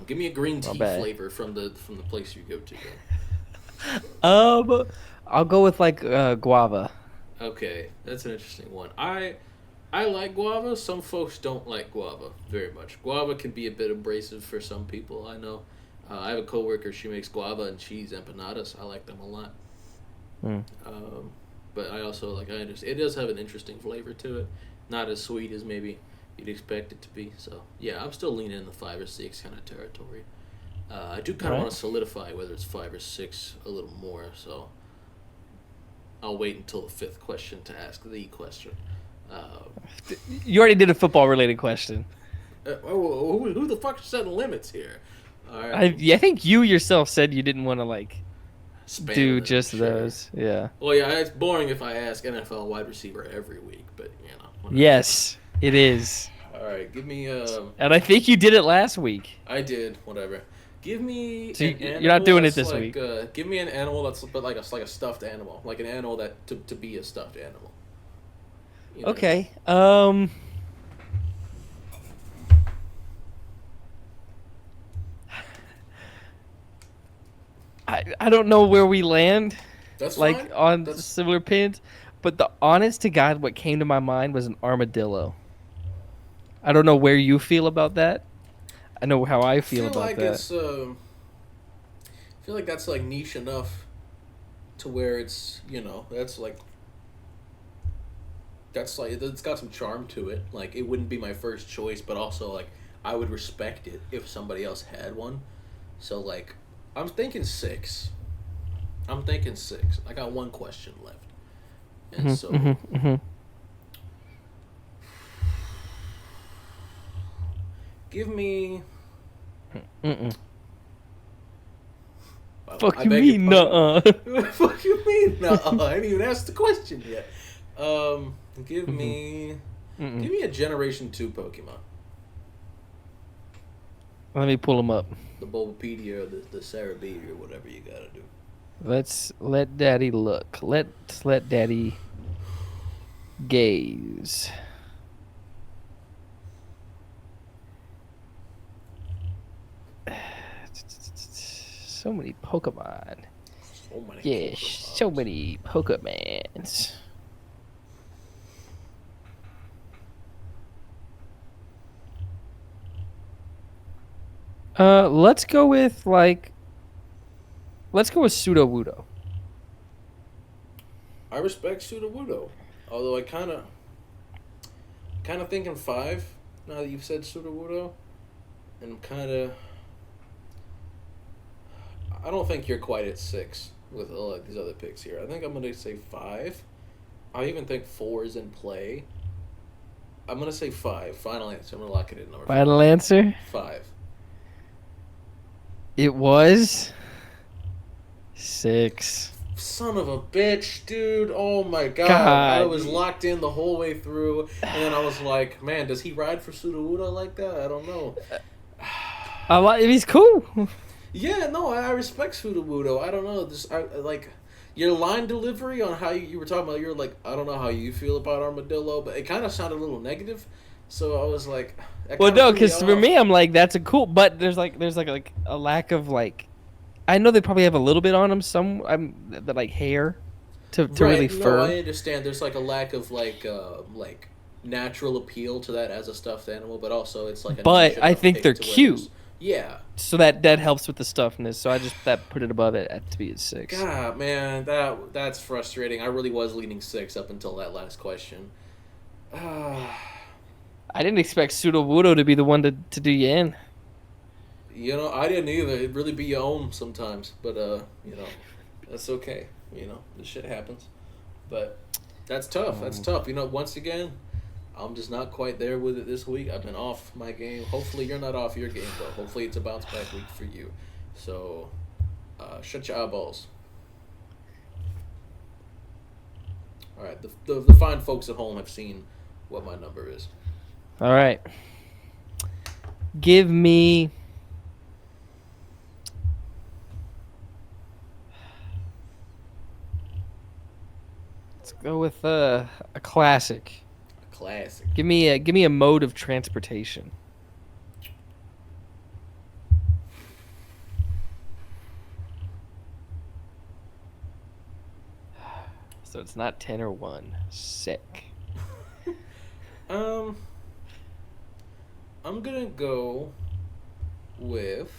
Speaker 1: Give me a green tea flavor from the place you go to. Then.
Speaker 3: I'll go with like guava.
Speaker 1: Okay, that's an interesting one. I like guava. Some folks don't like guava very much. Guava can be a bit abrasive for some people. I know. I have a coworker. She makes guava and cheese empanadas. I like them a lot. But I also I understand it does have an interesting flavor to it. Not as sweet as maybe you'd expect it to be. So yeah, I'm still leaning in the 5 or 6 kind of territory. I do kind of want to solidify whether it's 5 or 6 a little more. So I'll wait until the 5th question to ask the question.
Speaker 3: You already did a football-related question.
Speaker 1: Who the fuck is setting limits here? All right.
Speaker 3: I think you yourself said you didn't want to
Speaker 1: Spam
Speaker 3: do
Speaker 1: them,
Speaker 3: just
Speaker 1: sure.
Speaker 3: those. Yeah.
Speaker 1: Well, yeah, it's boring if I ask NFL wide receiver every week, but whatever.
Speaker 3: Yes, it is.
Speaker 1: All right, give me
Speaker 3: And I think you did it last week.
Speaker 1: I did, whatever. Give me.
Speaker 3: So you're not doing it this week.
Speaker 1: Give me an animal that's like a stuffed animal, like an animal that to be a stuffed animal. You know?
Speaker 3: Okay. I don't know where we land.
Speaker 1: That's fine.
Speaker 3: On similar pins, but the honest to God, what came to my mind was an armadillo. I don't know where you feel about that. I know how I feel about that.
Speaker 1: I feel like that's niche enough to where it's it's got some charm to it. Like, it wouldn't be my first choice, but also I would respect it if somebody else had one. So I'm thinking 6. I got one question left, and give me.
Speaker 3: Fuck you mean, nuh-uh.
Speaker 1: Fuck you mean, nuh-uh. I didn't even ask the question yet. Give me a Generation 2 Pokemon.
Speaker 3: Let me pull them up.
Speaker 1: The Bulbapedia or the Cerebi or whatever you gotta do.
Speaker 3: Let's let Daddy look. Let's let Daddy gaze. So many Pokemon. So many Pokemons. Let's go with Sudowoodo.
Speaker 1: I respect Sudowoodo, although I kind of thinking 5 now that you've said Sudowoodo, and I don't think you're quite at 6 with all these other picks here. I think I'm gonna say 5. I even think 4 is in play. I'm gonna say 5. Final answer. I'm gonna lock it in. Number
Speaker 3: Final answer?
Speaker 1: 5.
Speaker 3: It was 6.
Speaker 1: Son of a bitch, dude. Oh my god. I was locked in the whole way through, and then I was like, man, does he ride for Sudowoodo like that? I don't know.
Speaker 3: He's cool.
Speaker 1: Yeah, no, I respect Sudowoodo. I don't know. Your line delivery on how you were talking about, you're like, I don't know how you feel about Armadillo, but it kind of sounded a little negative. So I was like,
Speaker 3: well, no, because for me, I'm like, that's a cool, but there's a lack of I know they probably have a little bit on them, hair to really fur.
Speaker 1: No, I understand. There's a lack of natural appeal to that as a stuffed animal, but also it's
Speaker 3: But I think they're cute.
Speaker 1: Yeah.
Speaker 3: So that helps with the stuffness. So I just put it above it to be at 6.
Speaker 1: God, man, that's frustrating. I really was leaning 6 up until that last question.
Speaker 3: I didn't expect Sudowoodo to be the one to do you in.
Speaker 1: I didn't either. It'd really be your own sometimes, but that's okay. This shit happens. But that's tough. That's tough. Once again, I'm just not quite there with it this week. I've been off my game. Hopefully you're not off your game, though. Hopefully it's a bounce back week for you. So, shut your eyeballs. All right, the fine folks at home have seen what my number is.
Speaker 3: All right. Give me. Let's go with a classic.
Speaker 1: A classic.
Speaker 3: Give me a mode of transportation. So it's not 10 or 1. Sick.
Speaker 1: I'm gonna go with.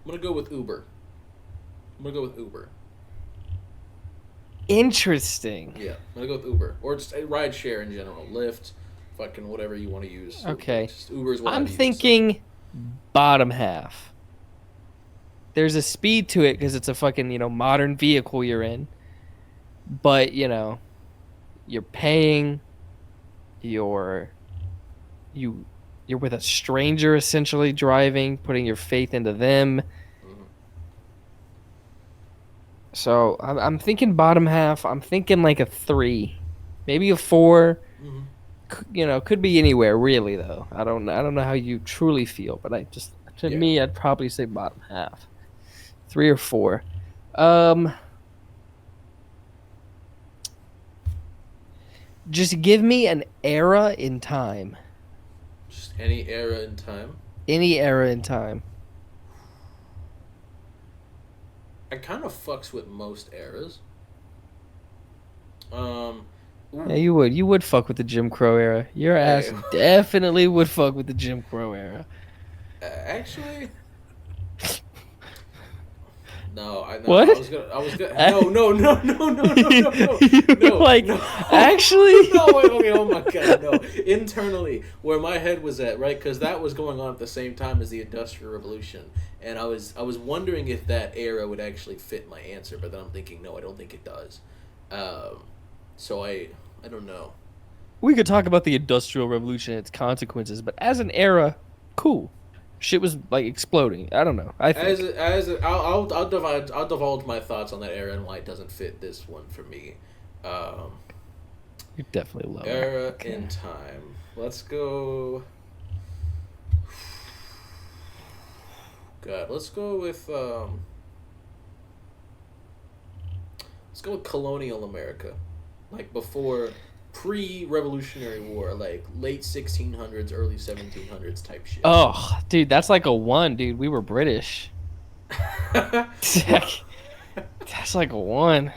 Speaker 1: I'm gonna go with Uber.
Speaker 3: Interesting.
Speaker 1: Yeah, I'm gonna go with Uber, or just a ride share in general, Lyft, fucking whatever you want to use.
Speaker 3: Okay.
Speaker 1: Just Uber's what
Speaker 3: I'm
Speaker 1: I've used,
Speaker 3: thinking bottom half. There's a speed to it because it's a fucking, modern vehicle you're in. But, you're paying, you're with a stranger essentially driving, putting your faith into them.
Speaker 1: Mhm.
Speaker 3: So I'm thinking bottom half. I'm thinking like a 3, maybe a 4. Could be anywhere really though. I don't know how you truly feel, but
Speaker 1: Yeah.
Speaker 3: me, I'd probably say bottom half, 3 or 4. Um, just give me an era in time.
Speaker 1: Just any era in time.
Speaker 3: Any era in time.
Speaker 1: I kind of fucks with most eras.
Speaker 3: Yeah, you would. You would fuck with the Jim Crow era. Your ass
Speaker 1: Hey.
Speaker 3: definitely would fuck with the Jim Crow era.
Speaker 1: Actually, no.
Speaker 3: What?
Speaker 1: I was gonna. No.
Speaker 3: You were
Speaker 1: No,
Speaker 3: like,
Speaker 1: no.
Speaker 3: actually?
Speaker 1: No, wait, okay, oh my god, no. Internally, where my head was at, right? Because that was going on at the same time as the Industrial Revolution, and I was wondering if that era would actually fit my answer, but then I'm thinking, no, I don't think it does. So I don't know.
Speaker 3: We could talk about the Industrial Revolution and its consequences, but as an era, cool. Shit was like exploding. I don't know. I think.
Speaker 1: I'll divulge my thoughts on that era and why it doesn't fit this one for me.
Speaker 3: You're definitely low.
Speaker 1: Era in time. Let's go. God, let's go with colonial America, like before, pre-Revolutionary War, like late 1600s, early 1700s type shit.
Speaker 3: Oh, dude, that's like a 1, dude. We were British. That's like a 1.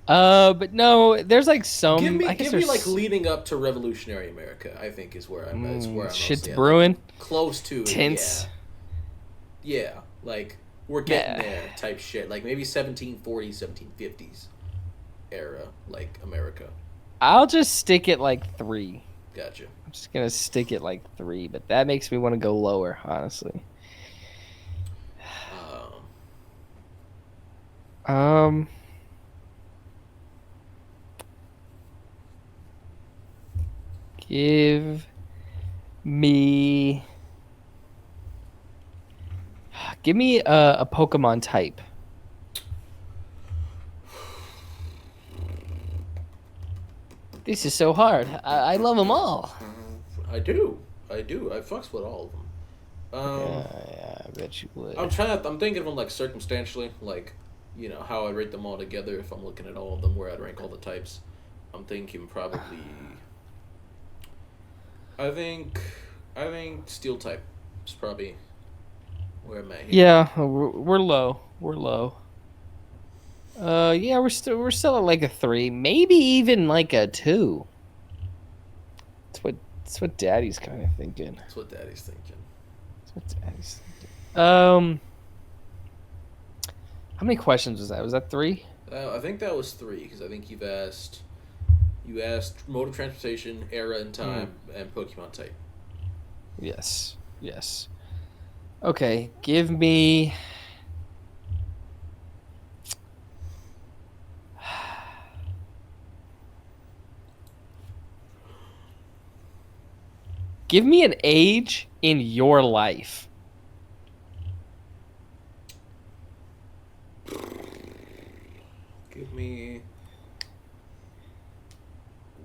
Speaker 3: But no, there's like some.
Speaker 1: Give
Speaker 3: I guess
Speaker 1: me
Speaker 3: there's
Speaker 1: like leading up to Revolutionary America. I think is where I'm.
Speaker 3: shit's
Speaker 1: mostly at.
Speaker 3: brewing.
Speaker 1: Like, close to it,
Speaker 3: Tense.
Speaker 1: Yeah, like we're getting there type shit. Like maybe 1740s, 1750s era, like America.
Speaker 3: I'll just stick it like 3.
Speaker 1: Gotcha.
Speaker 3: I'm just gonna stick it like 3, but that makes me want to go lower, honestly. Give me a Pokemon type. This is so hard. I love them all.
Speaker 1: I do. I fucks with all of them.
Speaker 3: Yeah, I bet you would.
Speaker 1: I'm thinking of them like circumstantially, like, how I rate them all together. If I'm looking at all of them, where I'd rank all the types, I'm thinking probably. I think Steel type is probably where I'm at here.
Speaker 3: Yeah, we're low. We're low. Yeah, we're still at like a 3, maybe even like a 2. That's what Daddy's kind of thinking.
Speaker 1: That's what Daddy's thinking.
Speaker 3: How many questions was that? Was that 3?
Speaker 1: I think that was 3 because I think you asked mode of transportation, era and time, and Pokemon type.
Speaker 3: Yes. Okay, give me. Give me an age in your life.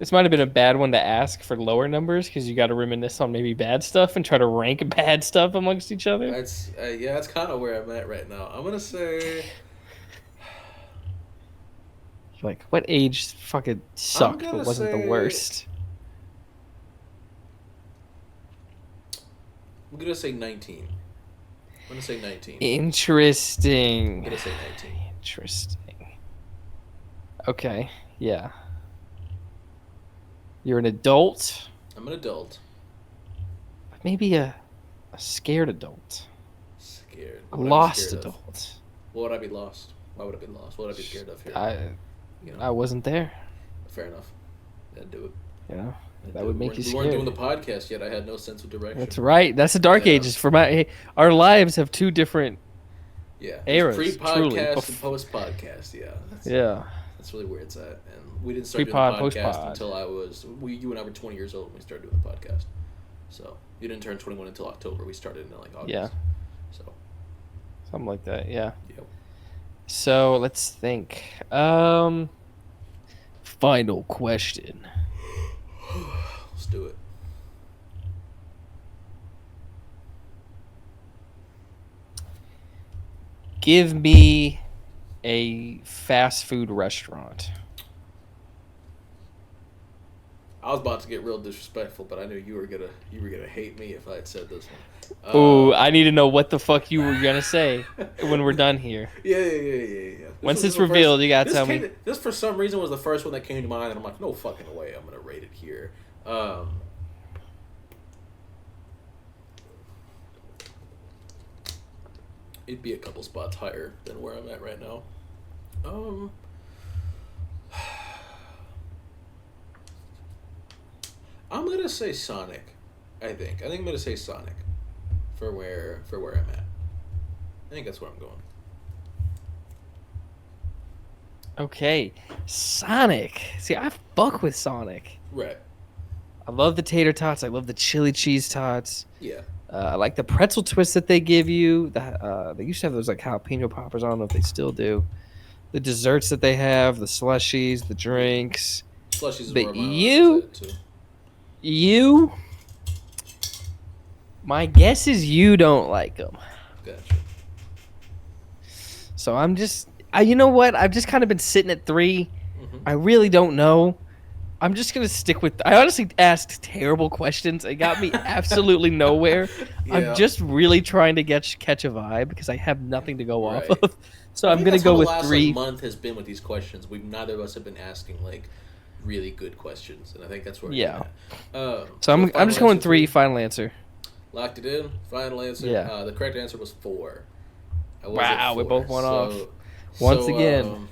Speaker 3: This might have been a bad one to ask for lower numbers because you got to reminisce on maybe bad stuff and try to rank bad stuff amongst each other.
Speaker 1: That's that's kind of where I'm at right now. I'm gonna say
Speaker 3: Like, what age fucking sucked
Speaker 1: gonna
Speaker 3: but wasn't
Speaker 1: say-
Speaker 3: the worst?
Speaker 1: I'm gonna say 19. I'm gonna say 19. I'm
Speaker 3: Interesting.
Speaker 1: gonna say 19.
Speaker 3: Interesting. Okay, yeah. You're an adult,
Speaker 1: I'm an adult.
Speaker 3: but maybe a scared adult.
Speaker 1: Scared.
Speaker 3: A
Speaker 1: What would I be
Speaker 3: lost
Speaker 1: scared of?
Speaker 3: adult.
Speaker 1: What would I be lost? Why would I be lost? What would I be scared of here? You know,
Speaker 3: I wasn't there.
Speaker 1: fair enough. That'd do it.
Speaker 3: You know?
Speaker 1: That'd
Speaker 3: That
Speaker 1: do
Speaker 3: would
Speaker 1: it.
Speaker 3: make
Speaker 1: We
Speaker 3: you
Speaker 1: weren't doing
Speaker 3: scared.
Speaker 1: the podcast yet. I had no sense of direction.
Speaker 3: That's right. That's the dark
Speaker 1: Yeah.
Speaker 3: ages. Our lives have two different.
Speaker 1: Yeah.
Speaker 3: Eras,
Speaker 1: Pre-podcast
Speaker 3: truly.
Speaker 1: and post-podcast. Yeah.
Speaker 3: Yeah.
Speaker 1: That's really where it's at. And we didn't start
Speaker 3: Pre-pod,
Speaker 1: doing the podcast
Speaker 3: post-pod.
Speaker 1: until you and I were 20 years old when we started doing the podcast. So you didn't turn 21 until October. We started in like August.
Speaker 3: Yeah.
Speaker 1: So,
Speaker 3: Something like that. Yeah.
Speaker 1: yep.
Speaker 3: So let's think. Final question.
Speaker 1: Let's do it.
Speaker 3: Give me a fast food restaurant.
Speaker 1: I was about to get real disrespectful, but I knew you were gonna hate me if I had said this one.
Speaker 3: Ooh, I need to know what the fuck you were gonna say when we're done here.
Speaker 1: Yeah.
Speaker 3: Once
Speaker 1: was
Speaker 3: it's
Speaker 1: the
Speaker 3: revealed, you gotta tell me.
Speaker 1: This for some reason was the first one that came to mind, and I'm like, no fucking way, I'm gonna rate it here. It'd be a couple spots higher than where I'm at right now. I'm gonna say Sonic. I think I'm gonna say Sonic for where I'm at. I think that's where I'm going.
Speaker 3: Okay, Sonic. See, I fuck with Sonic.
Speaker 1: Right.
Speaker 3: I love the tater tots. I love the chili cheese tots.
Speaker 1: Yeah.
Speaker 3: I like the pretzel twists that they give you. They used to have those like jalapeno poppers. I don't know if they still do. The desserts that they have, the slushies, the drinks.
Speaker 1: Slushies is
Speaker 3: But
Speaker 1: where my
Speaker 3: you-
Speaker 1: mind's at, too.
Speaker 3: My guess is you don't like them.
Speaker 1: Gotcha.
Speaker 3: So I'm just, you know what? I've just kind of been sitting at 3.
Speaker 1: Mhm.
Speaker 3: I really don't know. I'm just gonna stick with. I honestly asked terrible questions. It got me absolutely nowhere.
Speaker 1: Yeah.
Speaker 3: I'm just really trying to catch a vibe because I have nothing to go off
Speaker 1: Right.
Speaker 3: of. So
Speaker 1: I
Speaker 3: I'm
Speaker 1: think
Speaker 3: gonna
Speaker 1: that's
Speaker 3: go
Speaker 1: how
Speaker 3: with
Speaker 1: the last,
Speaker 3: 3.
Speaker 1: Like, month has been with these questions. Neither of us have been asking like really good questions, and I think that's where
Speaker 3: Yeah.
Speaker 1: we're at.
Speaker 3: So I'm
Speaker 1: final
Speaker 3: just going
Speaker 1: answer
Speaker 3: 3.
Speaker 1: for
Speaker 3: Final answer.
Speaker 1: you? Locked it in. Final answer.
Speaker 3: Yeah.
Speaker 1: The correct answer was 4. I was
Speaker 3: Wow,
Speaker 1: at
Speaker 3: we
Speaker 1: 4.
Speaker 3: both went off. Once again.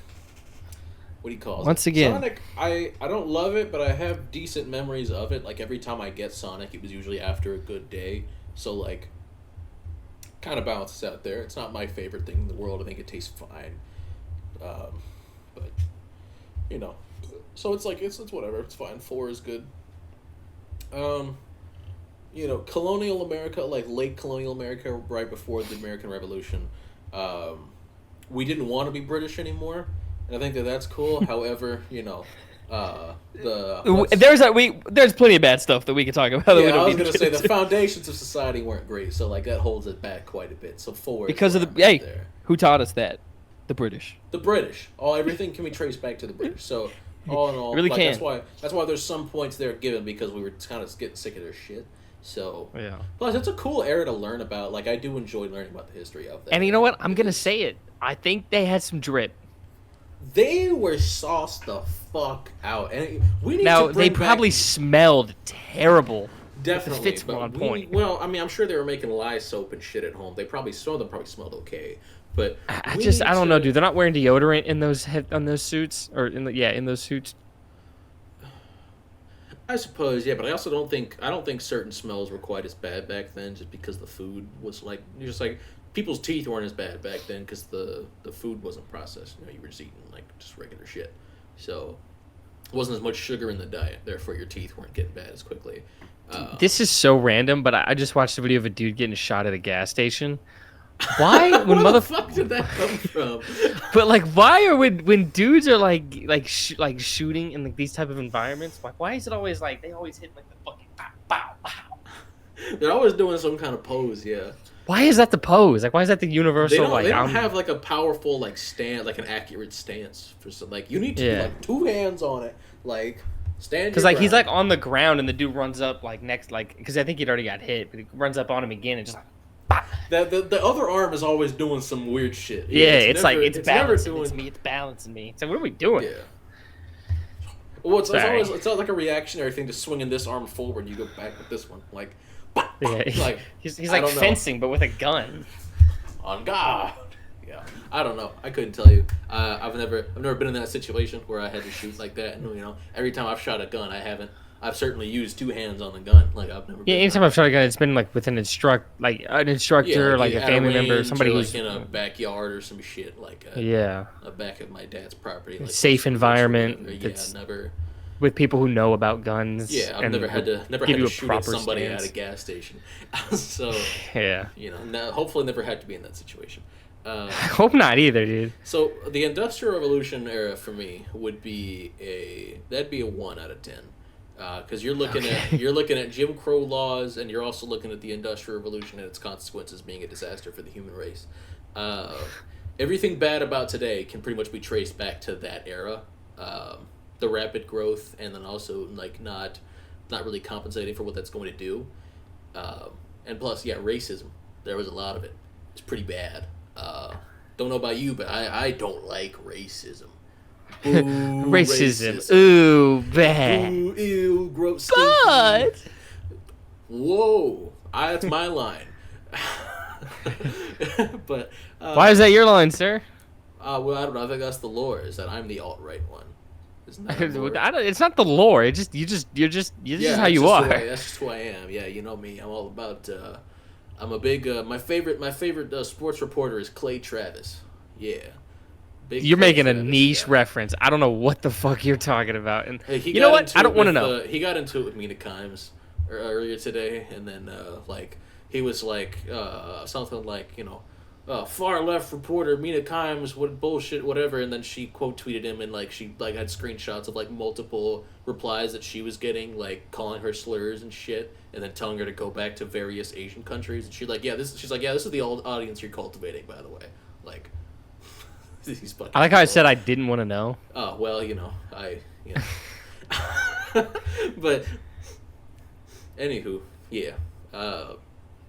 Speaker 1: What do you call it?
Speaker 3: Once again.
Speaker 1: Sonic. I don't love it, but I have decent memories of it. Like every time I get Sonic, it was usually after a good day. So like, kind of balances out there. It's not my favorite thing in the world. I think it tastes fine. But you know, so it's like it's whatever. It's fine. 4 is good. You know, colonial America, like late colonial America, right before the American Revolution. We didn't want to be British anymore, and I think that's cool. However, you know,
Speaker 3: There's plenty of bad stuff that we could talk about. That we
Speaker 1: yeah,
Speaker 3: don't
Speaker 1: I was
Speaker 3: need to
Speaker 1: gonna
Speaker 3: get
Speaker 1: say the
Speaker 3: into.
Speaker 1: foundations of society weren't great, so like that holds it back quite a bit. So 4 is
Speaker 3: Because of
Speaker 1: where
Speaker 3: the
Speaker 1: I'm at
Speaker 3: hey,
Speaker 1: there.
Speaker 3: who taught us that? The British.
Speaker 1: The British. Everything can be traced back to the British. So all in all,
Speaker 3: Really
Speaker 1: like,
Speaker 3: can.
Speaker 1: that's why there's some points there given because we were kind of getting sick of their shit. So
Speaker 3: Yeah.
Speaker 1: plus it's a cool era to learn about. Like I do enjoy learning about the history of that.
Speaker 3: And you know what? I'm gonna say it. I think they had some drip.
Speaker 1: They were sauced the fuck out, and we need
Speaker 3: Now
Speaker 1: to
Speaker 3: they
Speaker 1: bring
Speaker 3: probably
Speaker 1: back,
Speaker 3: smelled terrible.
Speaker 1: definitely.
Speaker 3: fits were
Speaker 1: but
Speaker 3: on point.
Speaker 1: Well, I mean, I'm sure they were making lye soap and shit at home. Some of them probably smelled okay, but
Speaker 3: I
Speaker 1: we
Speaker 3: just
Speaker 1: need
Speaker 3: I don't know,
Speaker 1: to-
Speaker 3: dude. They're not wearing deodorant in those on those suits or in those suits.
Speaker 1: I suppose, yeah, but I also don't think certain smells were quite as bad back then, just because the food was like people's teeth weren't as bad back then because the food wasn't processed. You know, you were just eating like just regular shit, so it wasn't as much sugar in the diet. Therefore, your teeth weren't getting bad as quickly.
Speaker 3: This is so random, but I just watched a video of a dude getting shot at a gas station.
Speaker 2: Why when
Speaker 1: Where the
Speaker 2: mother
Speaker 1: fuck did that come from?
Speaker 2: But like, why are when dudes are like shooting in like these type of environments? Like, why is it always like they always hit like the fucking bow bow bow?
Speaker 1: They're always doing some kind of pose, yeah.
Speaker 2: Why is that the pose? Like, why is that the universal?
Speaker 1: They don't
Speaker 2: I'm...
Speaker 1: have like a powerful like stand, like an accurate stance for some. Like you need to do like 2 hands on it, like stand.
Speaker 2: Because like he's like on the ground and the dude runs up like next, like because I think he'd already got hit, but he runs up on him again and just like.
Speaker 1: The other arm is always doing some weird shit.
Speaker 2: Yeah, it's
Speaker 1: never,
Speaker 2: like it's balancing
Speaker 1: doing...
Speaker 2: it's me, it's balancing me. So what are we doing?
Speaker 1: Yeah. Well, it's not like a reactionary thing to swinging this arm forward. You go back with this one, like.
Speaker 2: Yeah,
Speaker 1: like
Speaker 2: he's like fencing, but with a gun.
Speaker 1: On God. Yeah, I don't know. I couldn't tell you. I've never been in that situation where I had to shoot like that. And every time I've shot a gun, I've certainly used 2 hands on the gun. Like I've never.
Speaker 2: Yeah, anytime I've shot a gun, it's been like with an instructor, like a family member, somebody who's
Speaker 1: in a backyard or some shit, like
Speaker 2: a
Speaker 1: back of my dad's property, like
Speaker 2: safe environment.
Speaker 1: Never.
Speaker 2: With people who know about guns.
Speaker 1: Yeah, I've never had to shoot at somebody at a gas station. So
Speaker 2: yeah,
Speaker 1: hopefully never had to be in that situation.
Speaker 2: I hope not either, dude.
Speaker 1: So the Industrial Revolution era for me would be that'd be a 1 out of 10. Because you're looking at Jim Crow laws, and you're also looking at the Industrial Revolution and its consequences being a disaster for the human race. Everything bad about today can pretty much be traced back to that era. The rapid growth, and then also like not really compensating for what that's going to do. And plus, racism. There was a lot of it. It's pretty bad. Don't know about you, but I don't like racism. Ooh,
Speaker 2: racism. Ooh, bad.
Speaker 1: Ooh, ew, gross.
Speaker 2: But
Speaker 1: whoa, that's my line. But
Speaker 2: why is that your line, sir?
Speaker 1: Well, I don't know. I think that's the lore. Is that I'm the alt-right one.
Speaker 2: It's not the lore. You're just how you are.
Speaker 1: That's just who I am. Yeah, you know me. I'm all about. I'm a big. My favorite sports reporter is Clay Travis. Yeah.
Speaker 2: You're making a niche reference. I don't know what the fuck you're talking about. And
Speaker 1: hey,
Speaker 2: you know what? I don't want to know.
Speaker 1: He got into it with Mina Kimes earlier today, and then he was like something like far left reporter Mina Kimes, what bullshit, whatever, and then she quote tweeted him, and like she like had screenshots of like multiple replies that she was getting, like calling her slurs and shit, and then telling her to go back to various Asian countries, and she's like, this is the old audience you're cultivating, by the way, like. These fucking
Speaker 2: I like how I said I didn't want to know.
Speaker 1: Oh well, but anywho, yeah.
Speaker 2: I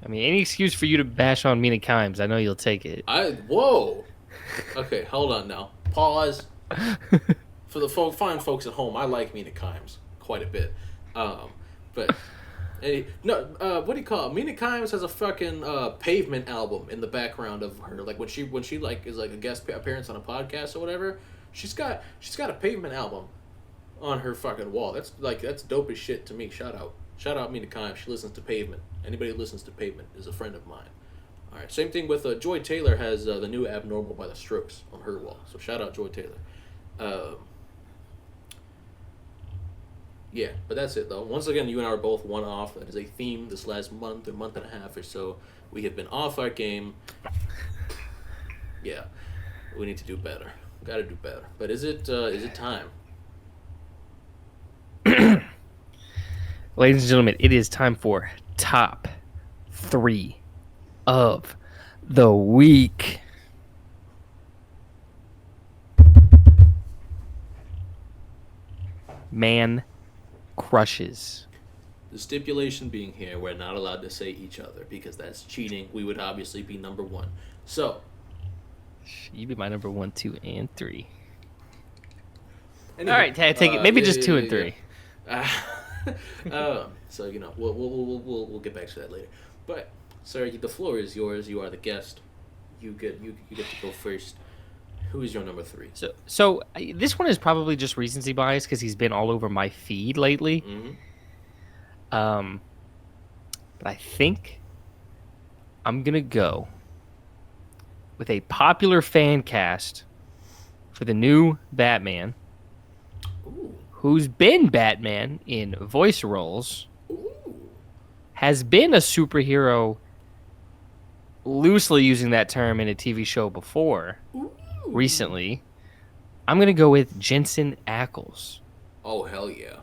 Speaker 2: mean, any excuse for you to bash on Mina Kimes, I know you'll take it.
Speaker 1: Whoa. Okay, hold on now. Pause. For the fine folks at home, I like Mina Kimes quite a bit. But what do you call it? Mina Kimes has a fucking Pavement album in the background of her. Like when she like is like a guest appearance on a podcast or whatever. She's got a Pavement album on her fucking wall. That's dope as shit to me. Shout out Mina Kimes. She listens to Pavement. Anybody who listens to Pavement is a friend of mine. All right. Same thing with Joy Taylor has the new Abnormal by the Strokes on her wall. So shout out Joy Taylor. Yeah, but that's it though. Once again, you and I are both one off. That is a theme this last month or month and a half or so. We have been off our game. Yeah, we need to do better. We got to do better. But is it time?
Speaker 2: Ladies and gentlemen, it is time for top 3 of the week. Man crushes.
Speaker 1: The stipulation being here, we're not allowed to say each other because that's cheating. We would obviously be number 1. So,
Speaker 2: you be my number 1, 2, and 3.
Speaker 1: Anyway,
Speaker 2: all right, take it. Maybe just 2 and 3.
Speaker 1: So we'll get back to that later. But sir, the floor is yours. You are the guest. You get to go first. Who is your number 3?
Speaker 2: So this one is probably just recency bias because he's been all over my feed lately.
Speaker 1: Mm-hmm.
Speaker 2: But I think I'm gonna go with a popular fan cast for the new Batman.
Speaker 1: Ooh.
Speaker 2: Who's been Batman in voice roles,
Speaker 1: Ooh.
Speaker 2: has been a superhero loosely using that term in a TV show before,
Speaker 1: Ooh.
Speaker 2: recently. I'm going to go with Jensen Ackles.
Speaker 1: Oh, hell yeah.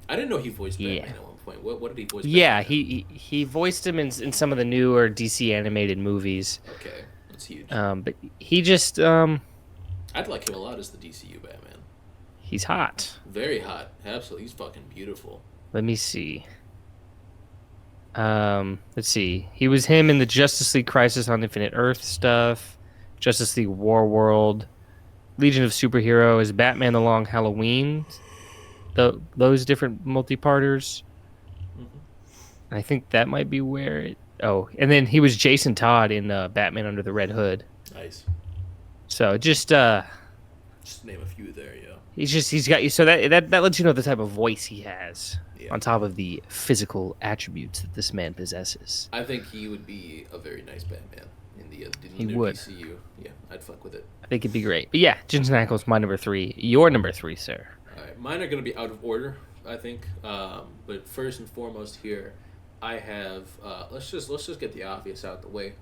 Speaker 1: I didn't know he voiced
Speaker 2: Yeah.
Speaker 1: Batman at one point. What did he voice
Speaker 2: Yeah,
Speaker 1: Batman in?
Speaker 2: he voiced him in some of the newer DC animated movies.
Speaker 1: Okay, that's huge.
Speaker 2: But he just
Speaker 1: I'd like him a lot as the DCU Batman.
Speaker 2: he's hot.
Speaker 1: Very hot. Absolutely. He's fucking beautiful.
Speaker 2: Let me see. Let's see. He was him in the Justice League Crisis on Infinite Earth stuff, Justice League War World, Legion of Superheroes, Batman: The Long Halloween. Those different multi-parters.
Speaker 1: Mm-hmm.
Speaker 2: I think that might be where it. Oh, and then he was Jason Todd in Batman Under the Red Hood.
Speaker 1: Nice.
Speaker 2: So just
Speaker 1: name a few there, yeah.
Speaker 2: he's got you. So that lets you know the type of voice he has,
Speaker 1: Yeah.
Speaker 2: on top of the physical attributes that this man possesses.
Speaker 1: I think he would be a very nice Batman in the
Speaker 2: He
Speaker 1: new
Speaker 2: would.
Speaker 1: DCU. Yeah, I'd fuck with it.
Speaker 2: I think it'd be great. But yeah, Jensen Ackles, my number 3. Your number 3, sir.
Speaker 1: All right, mine are going to be out of order, I think. But first and foremost here, I have let's just get the obvious out the way.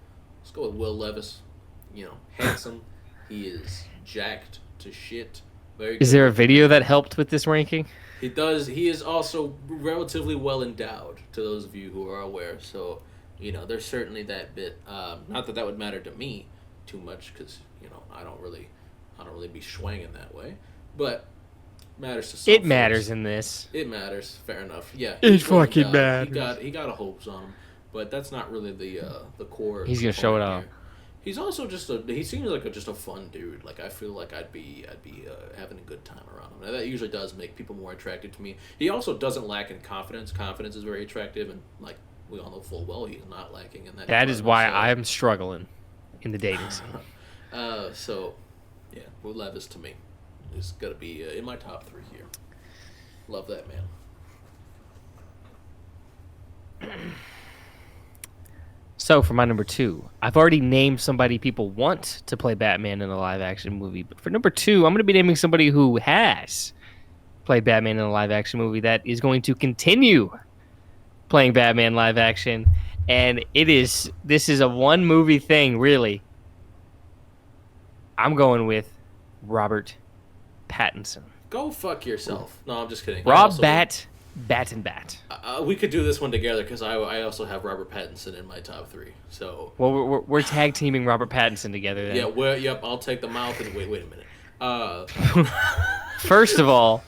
Speaker 1: Let's go with Will Levis. You know, handsome. He is jacked to shit. Very good.
Speaker 2: Is there a video that helped with this ranking?
Speaker 1: He does. He is also relatively well endowed, to those of you who are aware. So, you know, there's certainly that bit. Not that would matter to me too much, because I don't really be swanging that way. But matters to some
Speaker 2: It
Speaker 1: folks.
Speaker 2: matters in this.
Speaker 1: It matters. Fair enough. Yeah.
Speaker 2: It
Speaker 1: he's well
Speaker 2: fucking
Speaker 1: endowed.
Speaker 2: matters.
Speaker 1: He got a hopes on him, but that's not really the core.
Speaker 2: He's gonna show it
Speaker 1: component
Speaker 2: off.
Speaker 1: here. He's also he seems like just a fun dude. Like, I feel like I'd be having a good time around him. And that usually does make people more attracted to me. He also doesn't lack in confidence. Confidence is very attractive, and like we all know full well, he's not lacking in that.
Speaker 2: That is why
Speaker 1: department,
Speaker 2: I'm struggling in the dating scene.
Speaker 1: So yeah, Will Levis to me is gonna be in my top 3 here. Love that man.
Speaker 2: So for my number 2, I've already named somebody people want to play Batman in a live action movie. But for number 2, I'm going to be naming somebody who has played Batman in a live action movie that is going to continue playing Batman live action. And this is a one movie thing, really. I'm going with Robert Pattinson.
Speaker 1: Go fuck yourself. No, I'm just kidding.
Speaker 2: Bat.
Speaker 1: We could do this one together, because I also have Robert Pattinson in my top 3. So
Speaker 2: Well, we're tag teaming Robert Pattinson together then.
Speaker 1: yeah, yep. I'll take the mouth and wait a minute.
Speaker 2: First of all,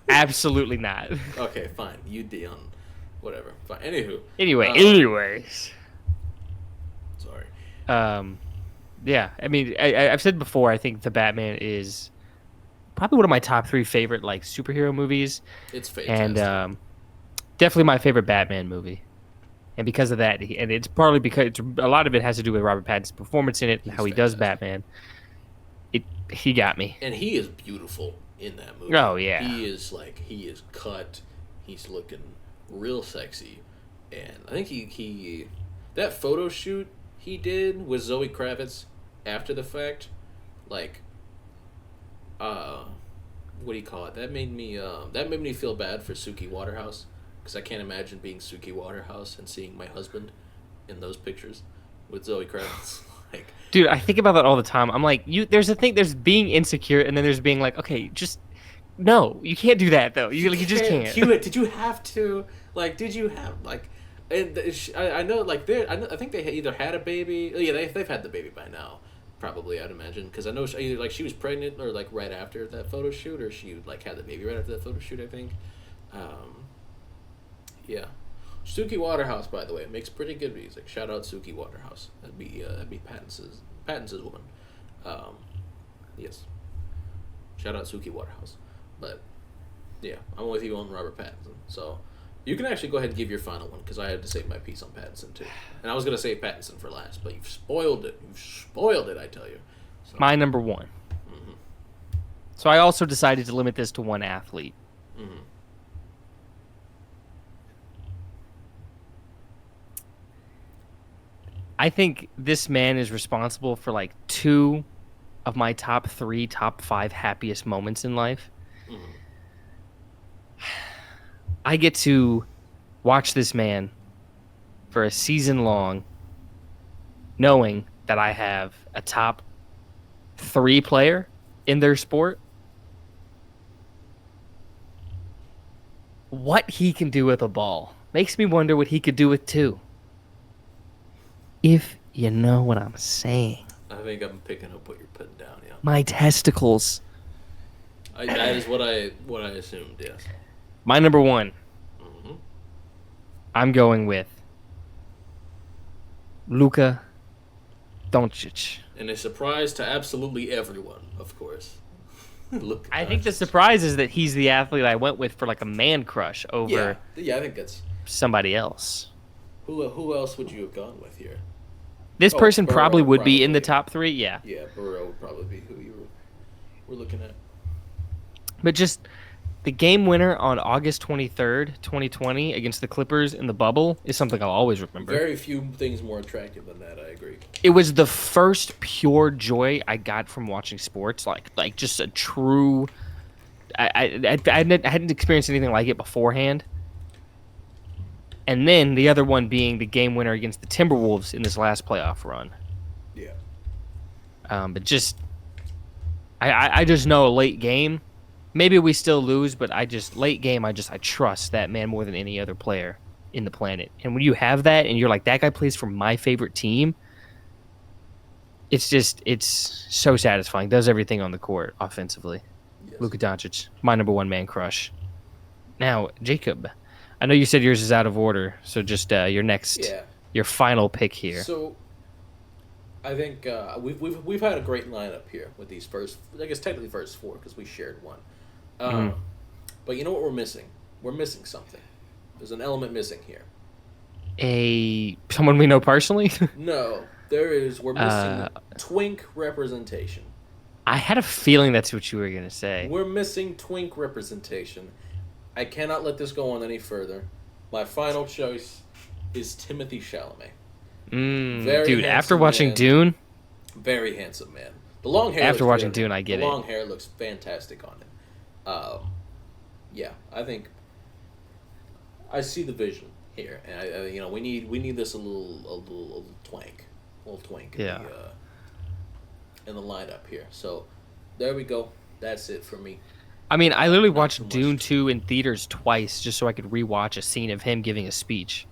Speaker 2: absolutely not.
Speaker 1: Okay, fine. You Dion, whatever. Fine. Anywho.
Speaker 2: Anyways.
Speaker 1: Sorry.
Speaker 2: Yeah. I mean, I've said before, I think the Batman is probably one of my top 3 favorite like superhero movies.
Speaker 1: It's fantastic.
Speaker 2: And definitely my favorite Batman movie. And because of that, and it's partly because a lot of it has to do with Robert Pattinson's performance in it and how he does Batman. He got me.
Speaker 1: And he is beautiful in that movie.
Speaker 2: Oh, yeah.
Speaker 1: He is cut. He's looking real sexy. And I think he that photo shoot he did with Zoe Kravitz after the fact, like, what do you call it? That made me feel bad for Suki Waterhouse, because I can't imagine being Suki Waterhouse and seeing my husband in those pictures with Zoe Kravitz. Like,
Speaker 2: dude, I think about that all the time. I'm like, there's being insecure, and then there's being like, okay, just no, you can't do that though. You just can't.
Speaker 1: Did you have to? Like, did you have like? And I know, like, I think they either had a baby. Yeah, they've had the baby by now, probably, I'd imagine, because I know either like she was pregnant or like right after that photo shoot, or she like had the baby right after that photo shoot, I think. Yeah. Suki Waterhouse, by the way, makes pretty good music. Shout out Suki Waterhouse. That'd be Pattinson's woman. Yes. Shout out Suki Waterhouse. But yeah, I'm with you on Robert Pattinson. So you can actually go ahead and give your final one, because I had to save my piece on Pattinson too. And I was gonna save Pattinson for last, but you've spoiled it. I tell you. So.
Speaker 2: My number 1.
Speaker 1: Mm-hmm.
Speaker 2: So I also decided to limit this to one athlete.
Speaker 1: Mm-hmm.
Speaker 2: I think this man is responsible for like 2 of my top 5 happiest moments in life.
Speaker 1: Mm-hmm.
Speaker 2: I get to watch this man for a season long knowing that I have a top 3 player in their sport, what he can do with a ball makes me wonder what he could do with 2. If you know what I'm saying.
Speaker 1: I think I'm picking up what you're putting down. Yeah.
Speaker 2: My testicles.
Speaker 1: That is what I assumed. Yes.
Speaker 2: My number 1.
Speaker 1: Mm-hmm.
Speaker 2: I'm going with Luka Doncic.
Speaker 1: And a surprise to absolutely everyone, of course. Look,
Speaker 2: I think the surprise is that he's the athlete I went with for like a man crush over
Speaker 1: I think that's
Speaker 2: somebody else.
Speaker 1: who else would you have gone with here?
Speaker 2: This person
Speaker 1: Burrow
Speaker 2: probably would be in the
Speaker 1: probably.
Speaker 2: top 3, yeah.
Speaker 1: Yeah, Burrow would probably be who you were looking at.
Speaker 2: But just the game winner on August 23rd, 2020 against the Clippers in the bubble is something I'll always remember.
Speaker 1: Very few things more attractive than that, I agree.
Speaker 2: It was the first pure joy I got from watching sports, like just a true. I hadn't experienced anything like it beforehand. And then the other one being the game winner against the Timberwolves in this last playoff run.
Speaker 1: Yeah.
Speaker 2: But just, I just know a late game. Maybe we still lose, but late game. I trust that man more than any other player in the planet. And when you have that, and you're like, that guy plays for my favorite team. It's so satisfying. Does everything on the court offensively.
Speaker 1: Yes.
Speaker 2: Luka Doncic, my number 1 man crush. Now, Jacob, I know you said yours is out of order, so just your next, your final pick here.
Speaker 1: So, I think we've had a great lineup here with these first, I guess technically first 4 because we shared one. But you know what we're missing? We're missing something. There's an element missing here.
Speaker 2: Someone we know personally?
Speaker 1: No, there is. We're missing twink representation.
Speaker 2: I had a feeling that's what you were going to say.
Speaker 1: We're missing twink representation. I cannot let this go on any further. My final choice is Timothy Chalamet.
Speaker 2: Dude, after watching Dune,
Speaker 1: very handsome man. The long hair.
Speaker 2: After watching Dune, I get it.
Speaker 1: The long hair looks fantastic on him. Yeah, I think I see the vision here, and we need this a little twink, in the lineup here. So there we go. That's it for me.
Speaker 2: I mean, I literally watched Dune 2 in theaters twice just so I could rewatch a scene of him giving a speech.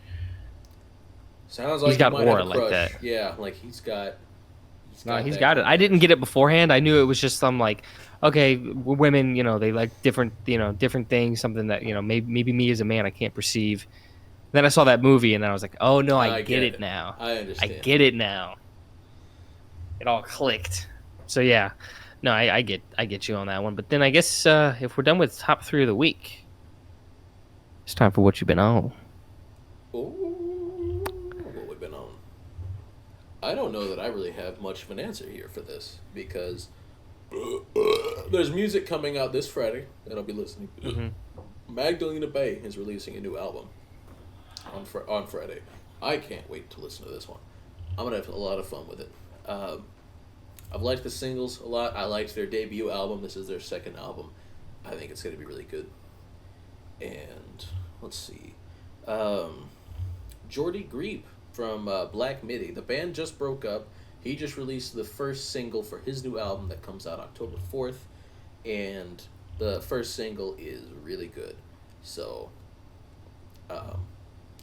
Speaker 1: Sounds like
Speaker 2: he's got
Speaker 1: he might
Speaker 2: aura
Speaker 1: have a
Speaker 2: like
Speaker 1: crush.
Speaker 2: that.
Speaker 1: Yeah, like he's got
Speaker 2: it. I didn't get it beforehand. I knew it was just some like, okay, women, they like different things, something that, maybe me as a man I can't perceive. Then I saw that movie and then I was like, oh no, I get it now.
Speaker 1: I understand.
Speaker 2: I get it now. It all clicked. So yeah. No, I get you on that one. But then I guess if we're done with top 3 of the week, it's time for what you've been on.
Speaker 1: Ooh, what we've been on. I don't know that I really have much of an answer here for this because there's music coming out this Friday that I'll be listening to. Mm-hmm. Magdalena Bay is releasing a new album on Friday. I can't wait to listen to this one. I'm gonna have a lot of fun with it. I've liked the singles a lot. I liked their debut album. This is their second album. I think it's going to be really good. And let's see. Jordy Griep from Black Midi. The band just broke up. He just released the first single for his new album that comes out October 4th. And the first single is really good. So,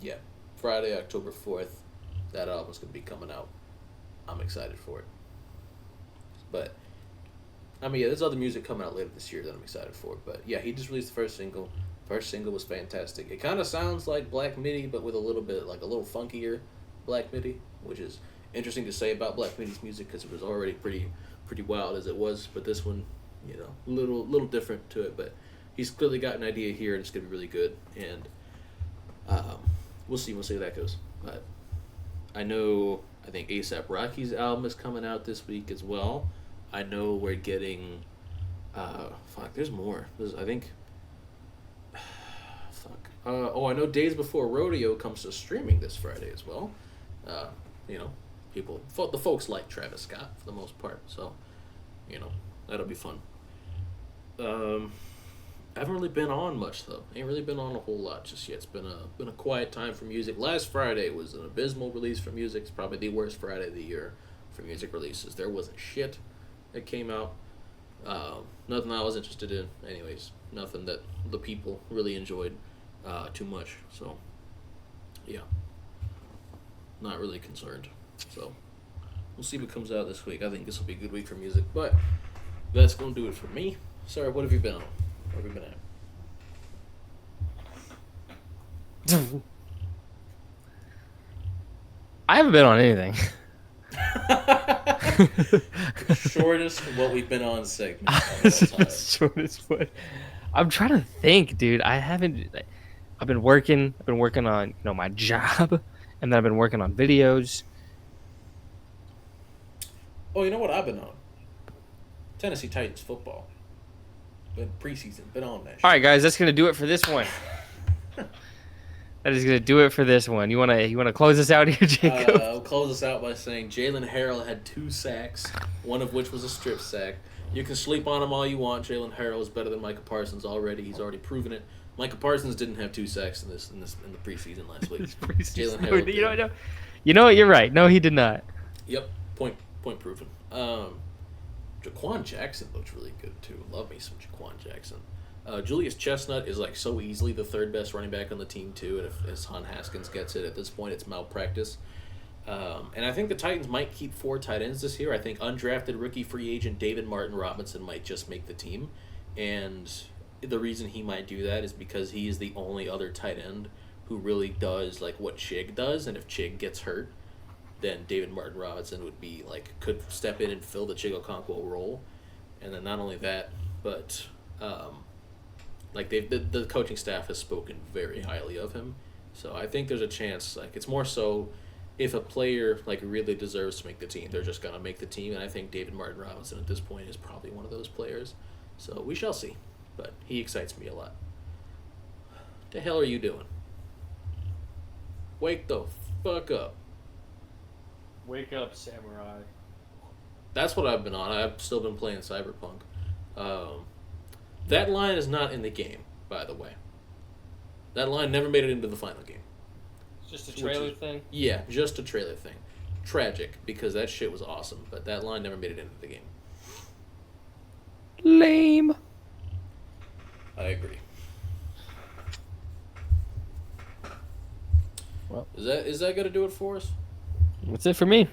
Speaker 1: yeah. Friday, October 4th. That album's going to be coming out. I'm excited for it. But, I mean, yeah, there's other music coming out later this year that I'm excited for. But, yeah, he just released the first single. First single was fantastic. It kind of sounds like Black Midi, but with a little bit, like a little funkier Black Midi, which is interesting to say about Black Midi's music because it was already pretty wild as it was. But this one, a little different to it. But he's clearly got an idea here, and it's going to be really good. And we'll see how that goes. But I think A$AP Rocky's album is coming out this week as well. I know we're getting, there's more. I know Days Before Rodeo comes to streaming this Friday as well. The folks like Travis Scott for the most part, so, that'll be fun. I haven't really been on much though. Ain't really been on a whole lot just yet. It's been a quiet time for music. Last Friday was an abysmal release for music. It's probably the worst Friday of the year for music releases. There wasn't shit that came out. Nothing I was interested in. Anyways, nothing that the people really enjoyed too much. So, yeah, not really concerned. So, we'll see what comes out this week. I think this will be a good week for music. But that's gonna do it for me. Sorry, what have you been on? Where have you been at?
Speaker 3: I haven't been on anything.
Speaker 1: Shortest what we've been on segment. Of all time.
Speaker 3: Shortest one. I'm trying to think, dude. I haven't. I've been working. I've been working on my job, and then I've been working on videos.
Speaker 1: Oh, you know what I've been on? Tennessee Titans football. Been preseason. Been on that shit.
Speaker 3: All right, guys, that's gonna do it for this one. That is gonna do it for this one. You wanna close us out here, Jacob?
Speaker 1: I'll close us out by saying Jalen Harrell had 2 sacks, one of which was a strip sack. You can sleep on him all you want. Jalen Harrell is better than Micah Parsons already. He's already proven it. Micah Parsons didn't have 2 sacks in the preseason last week. Jalen Harrell did.
Speaker 3: You know what? You're right. No, he did not.
Speaker 1: Yep. Point proven. Jaquan Jackson looked really good too. Love me some Jaquan Jackson. Julius Chestnut is like so easily the 3rd best running back on the team too, and if Hassan Haskins gets it at this point, it's malpractice. And I think the Titans might keep 4 tight ends this year. I think undrafted rookie free agent David Martin Robinson might just make the team, and the reason he might do that is because he is the only other tight end who really does like what Chig does, and if Chig gets hurt, then David Martin Robinson could step in and fill the Chig Okonkwo role. And then not only that, but the coaching staff has spoken very highly of him. So I think there's a chance, it's more so if a player really deserves to make the team, they're just gonna make the team, and I think David Martin Robinson at this point is probably one of those players. So we shall see. But he excites me a lot. The hell are you doing? Wake the fuck up.
Speaker 3: Wake up, samurai.
Speaker 1: That's what I've been on. I've still been playing Cyberpunk. That line is not in the game, by the way. That line never made it into the final game.
Speaker 3: It's just a trailer thing?
Speaker 1: Yeah, just a trailer thing. Tragic, because that shit was awesome, but that line never made it into the game.
Speaker 3: Lame.
Speaker 1: I agree.
Speaker 3: Well,
Speaker 1: is that gonna do it for us?
Speaker 3: That's it for me.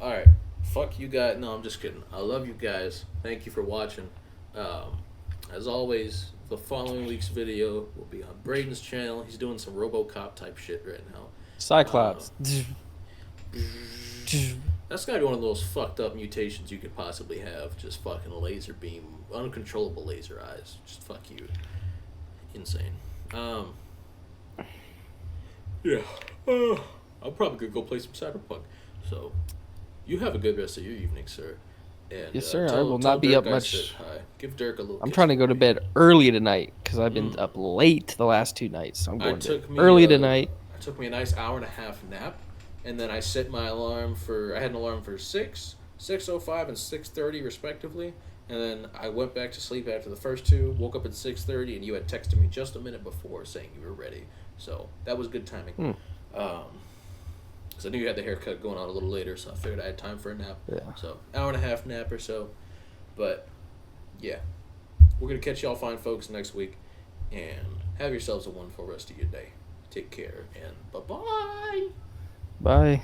Speaker 1: All right. Fuck you guys. No, I'm just kidding. I love you guys. Thank you for watching. As always, the following week's video will be on Brayden's channel. He's doing some RoboCop type shit right now.
Speaker 3: Cyclops.
Speaker 1: That's gotta be one of those fucked up mutations you could possibly have. Just fucking laser beam, uncontrollable laser eyes. Just fuck you. Insane. Yeah. I'm probably gonna go play some Cyberpunk. So, you have a good rest of your evening, sir. And,
Speaker 3: Yes, sir. I will not be up
Speaker 1: Dirk I
Speaker 3: much.
Speaker 1: said hi. Give Dirk a little.
Speaker 3: I'm
Speaker 1: kiss
Speaker 3: trying to
Speaker 1: for
Speaker 3: go to
Speaker 1: me.
Speaker 3: bed early tonight because I've been up late the last 2 nights. So I'm going to
Speaker 1: took
Speaker 3: bed
Speaker 1: me,
Speaker 3: early tonight.
Speaker 1: It took me a nice hour and a half nap, and then I set my alarm for. I had an alarm for 6, 6:05, and 6:30 respectively, and then I went back to sleep after the first 2. Woke up at 6:30, and you had texted me just a minute before saying you were ready. So that was good timing. Because I knew you had the haircut going on a little later, so I figured I had time for a nap.
Speaker 3: Yeah.
Speaker 1: So hour and a half nap or so, but yeah, we're gonna catch y'all fine folks next week, and have yourselves a wonderful rest of your day. Take care and bye-bye.
Speaker 3: Bye.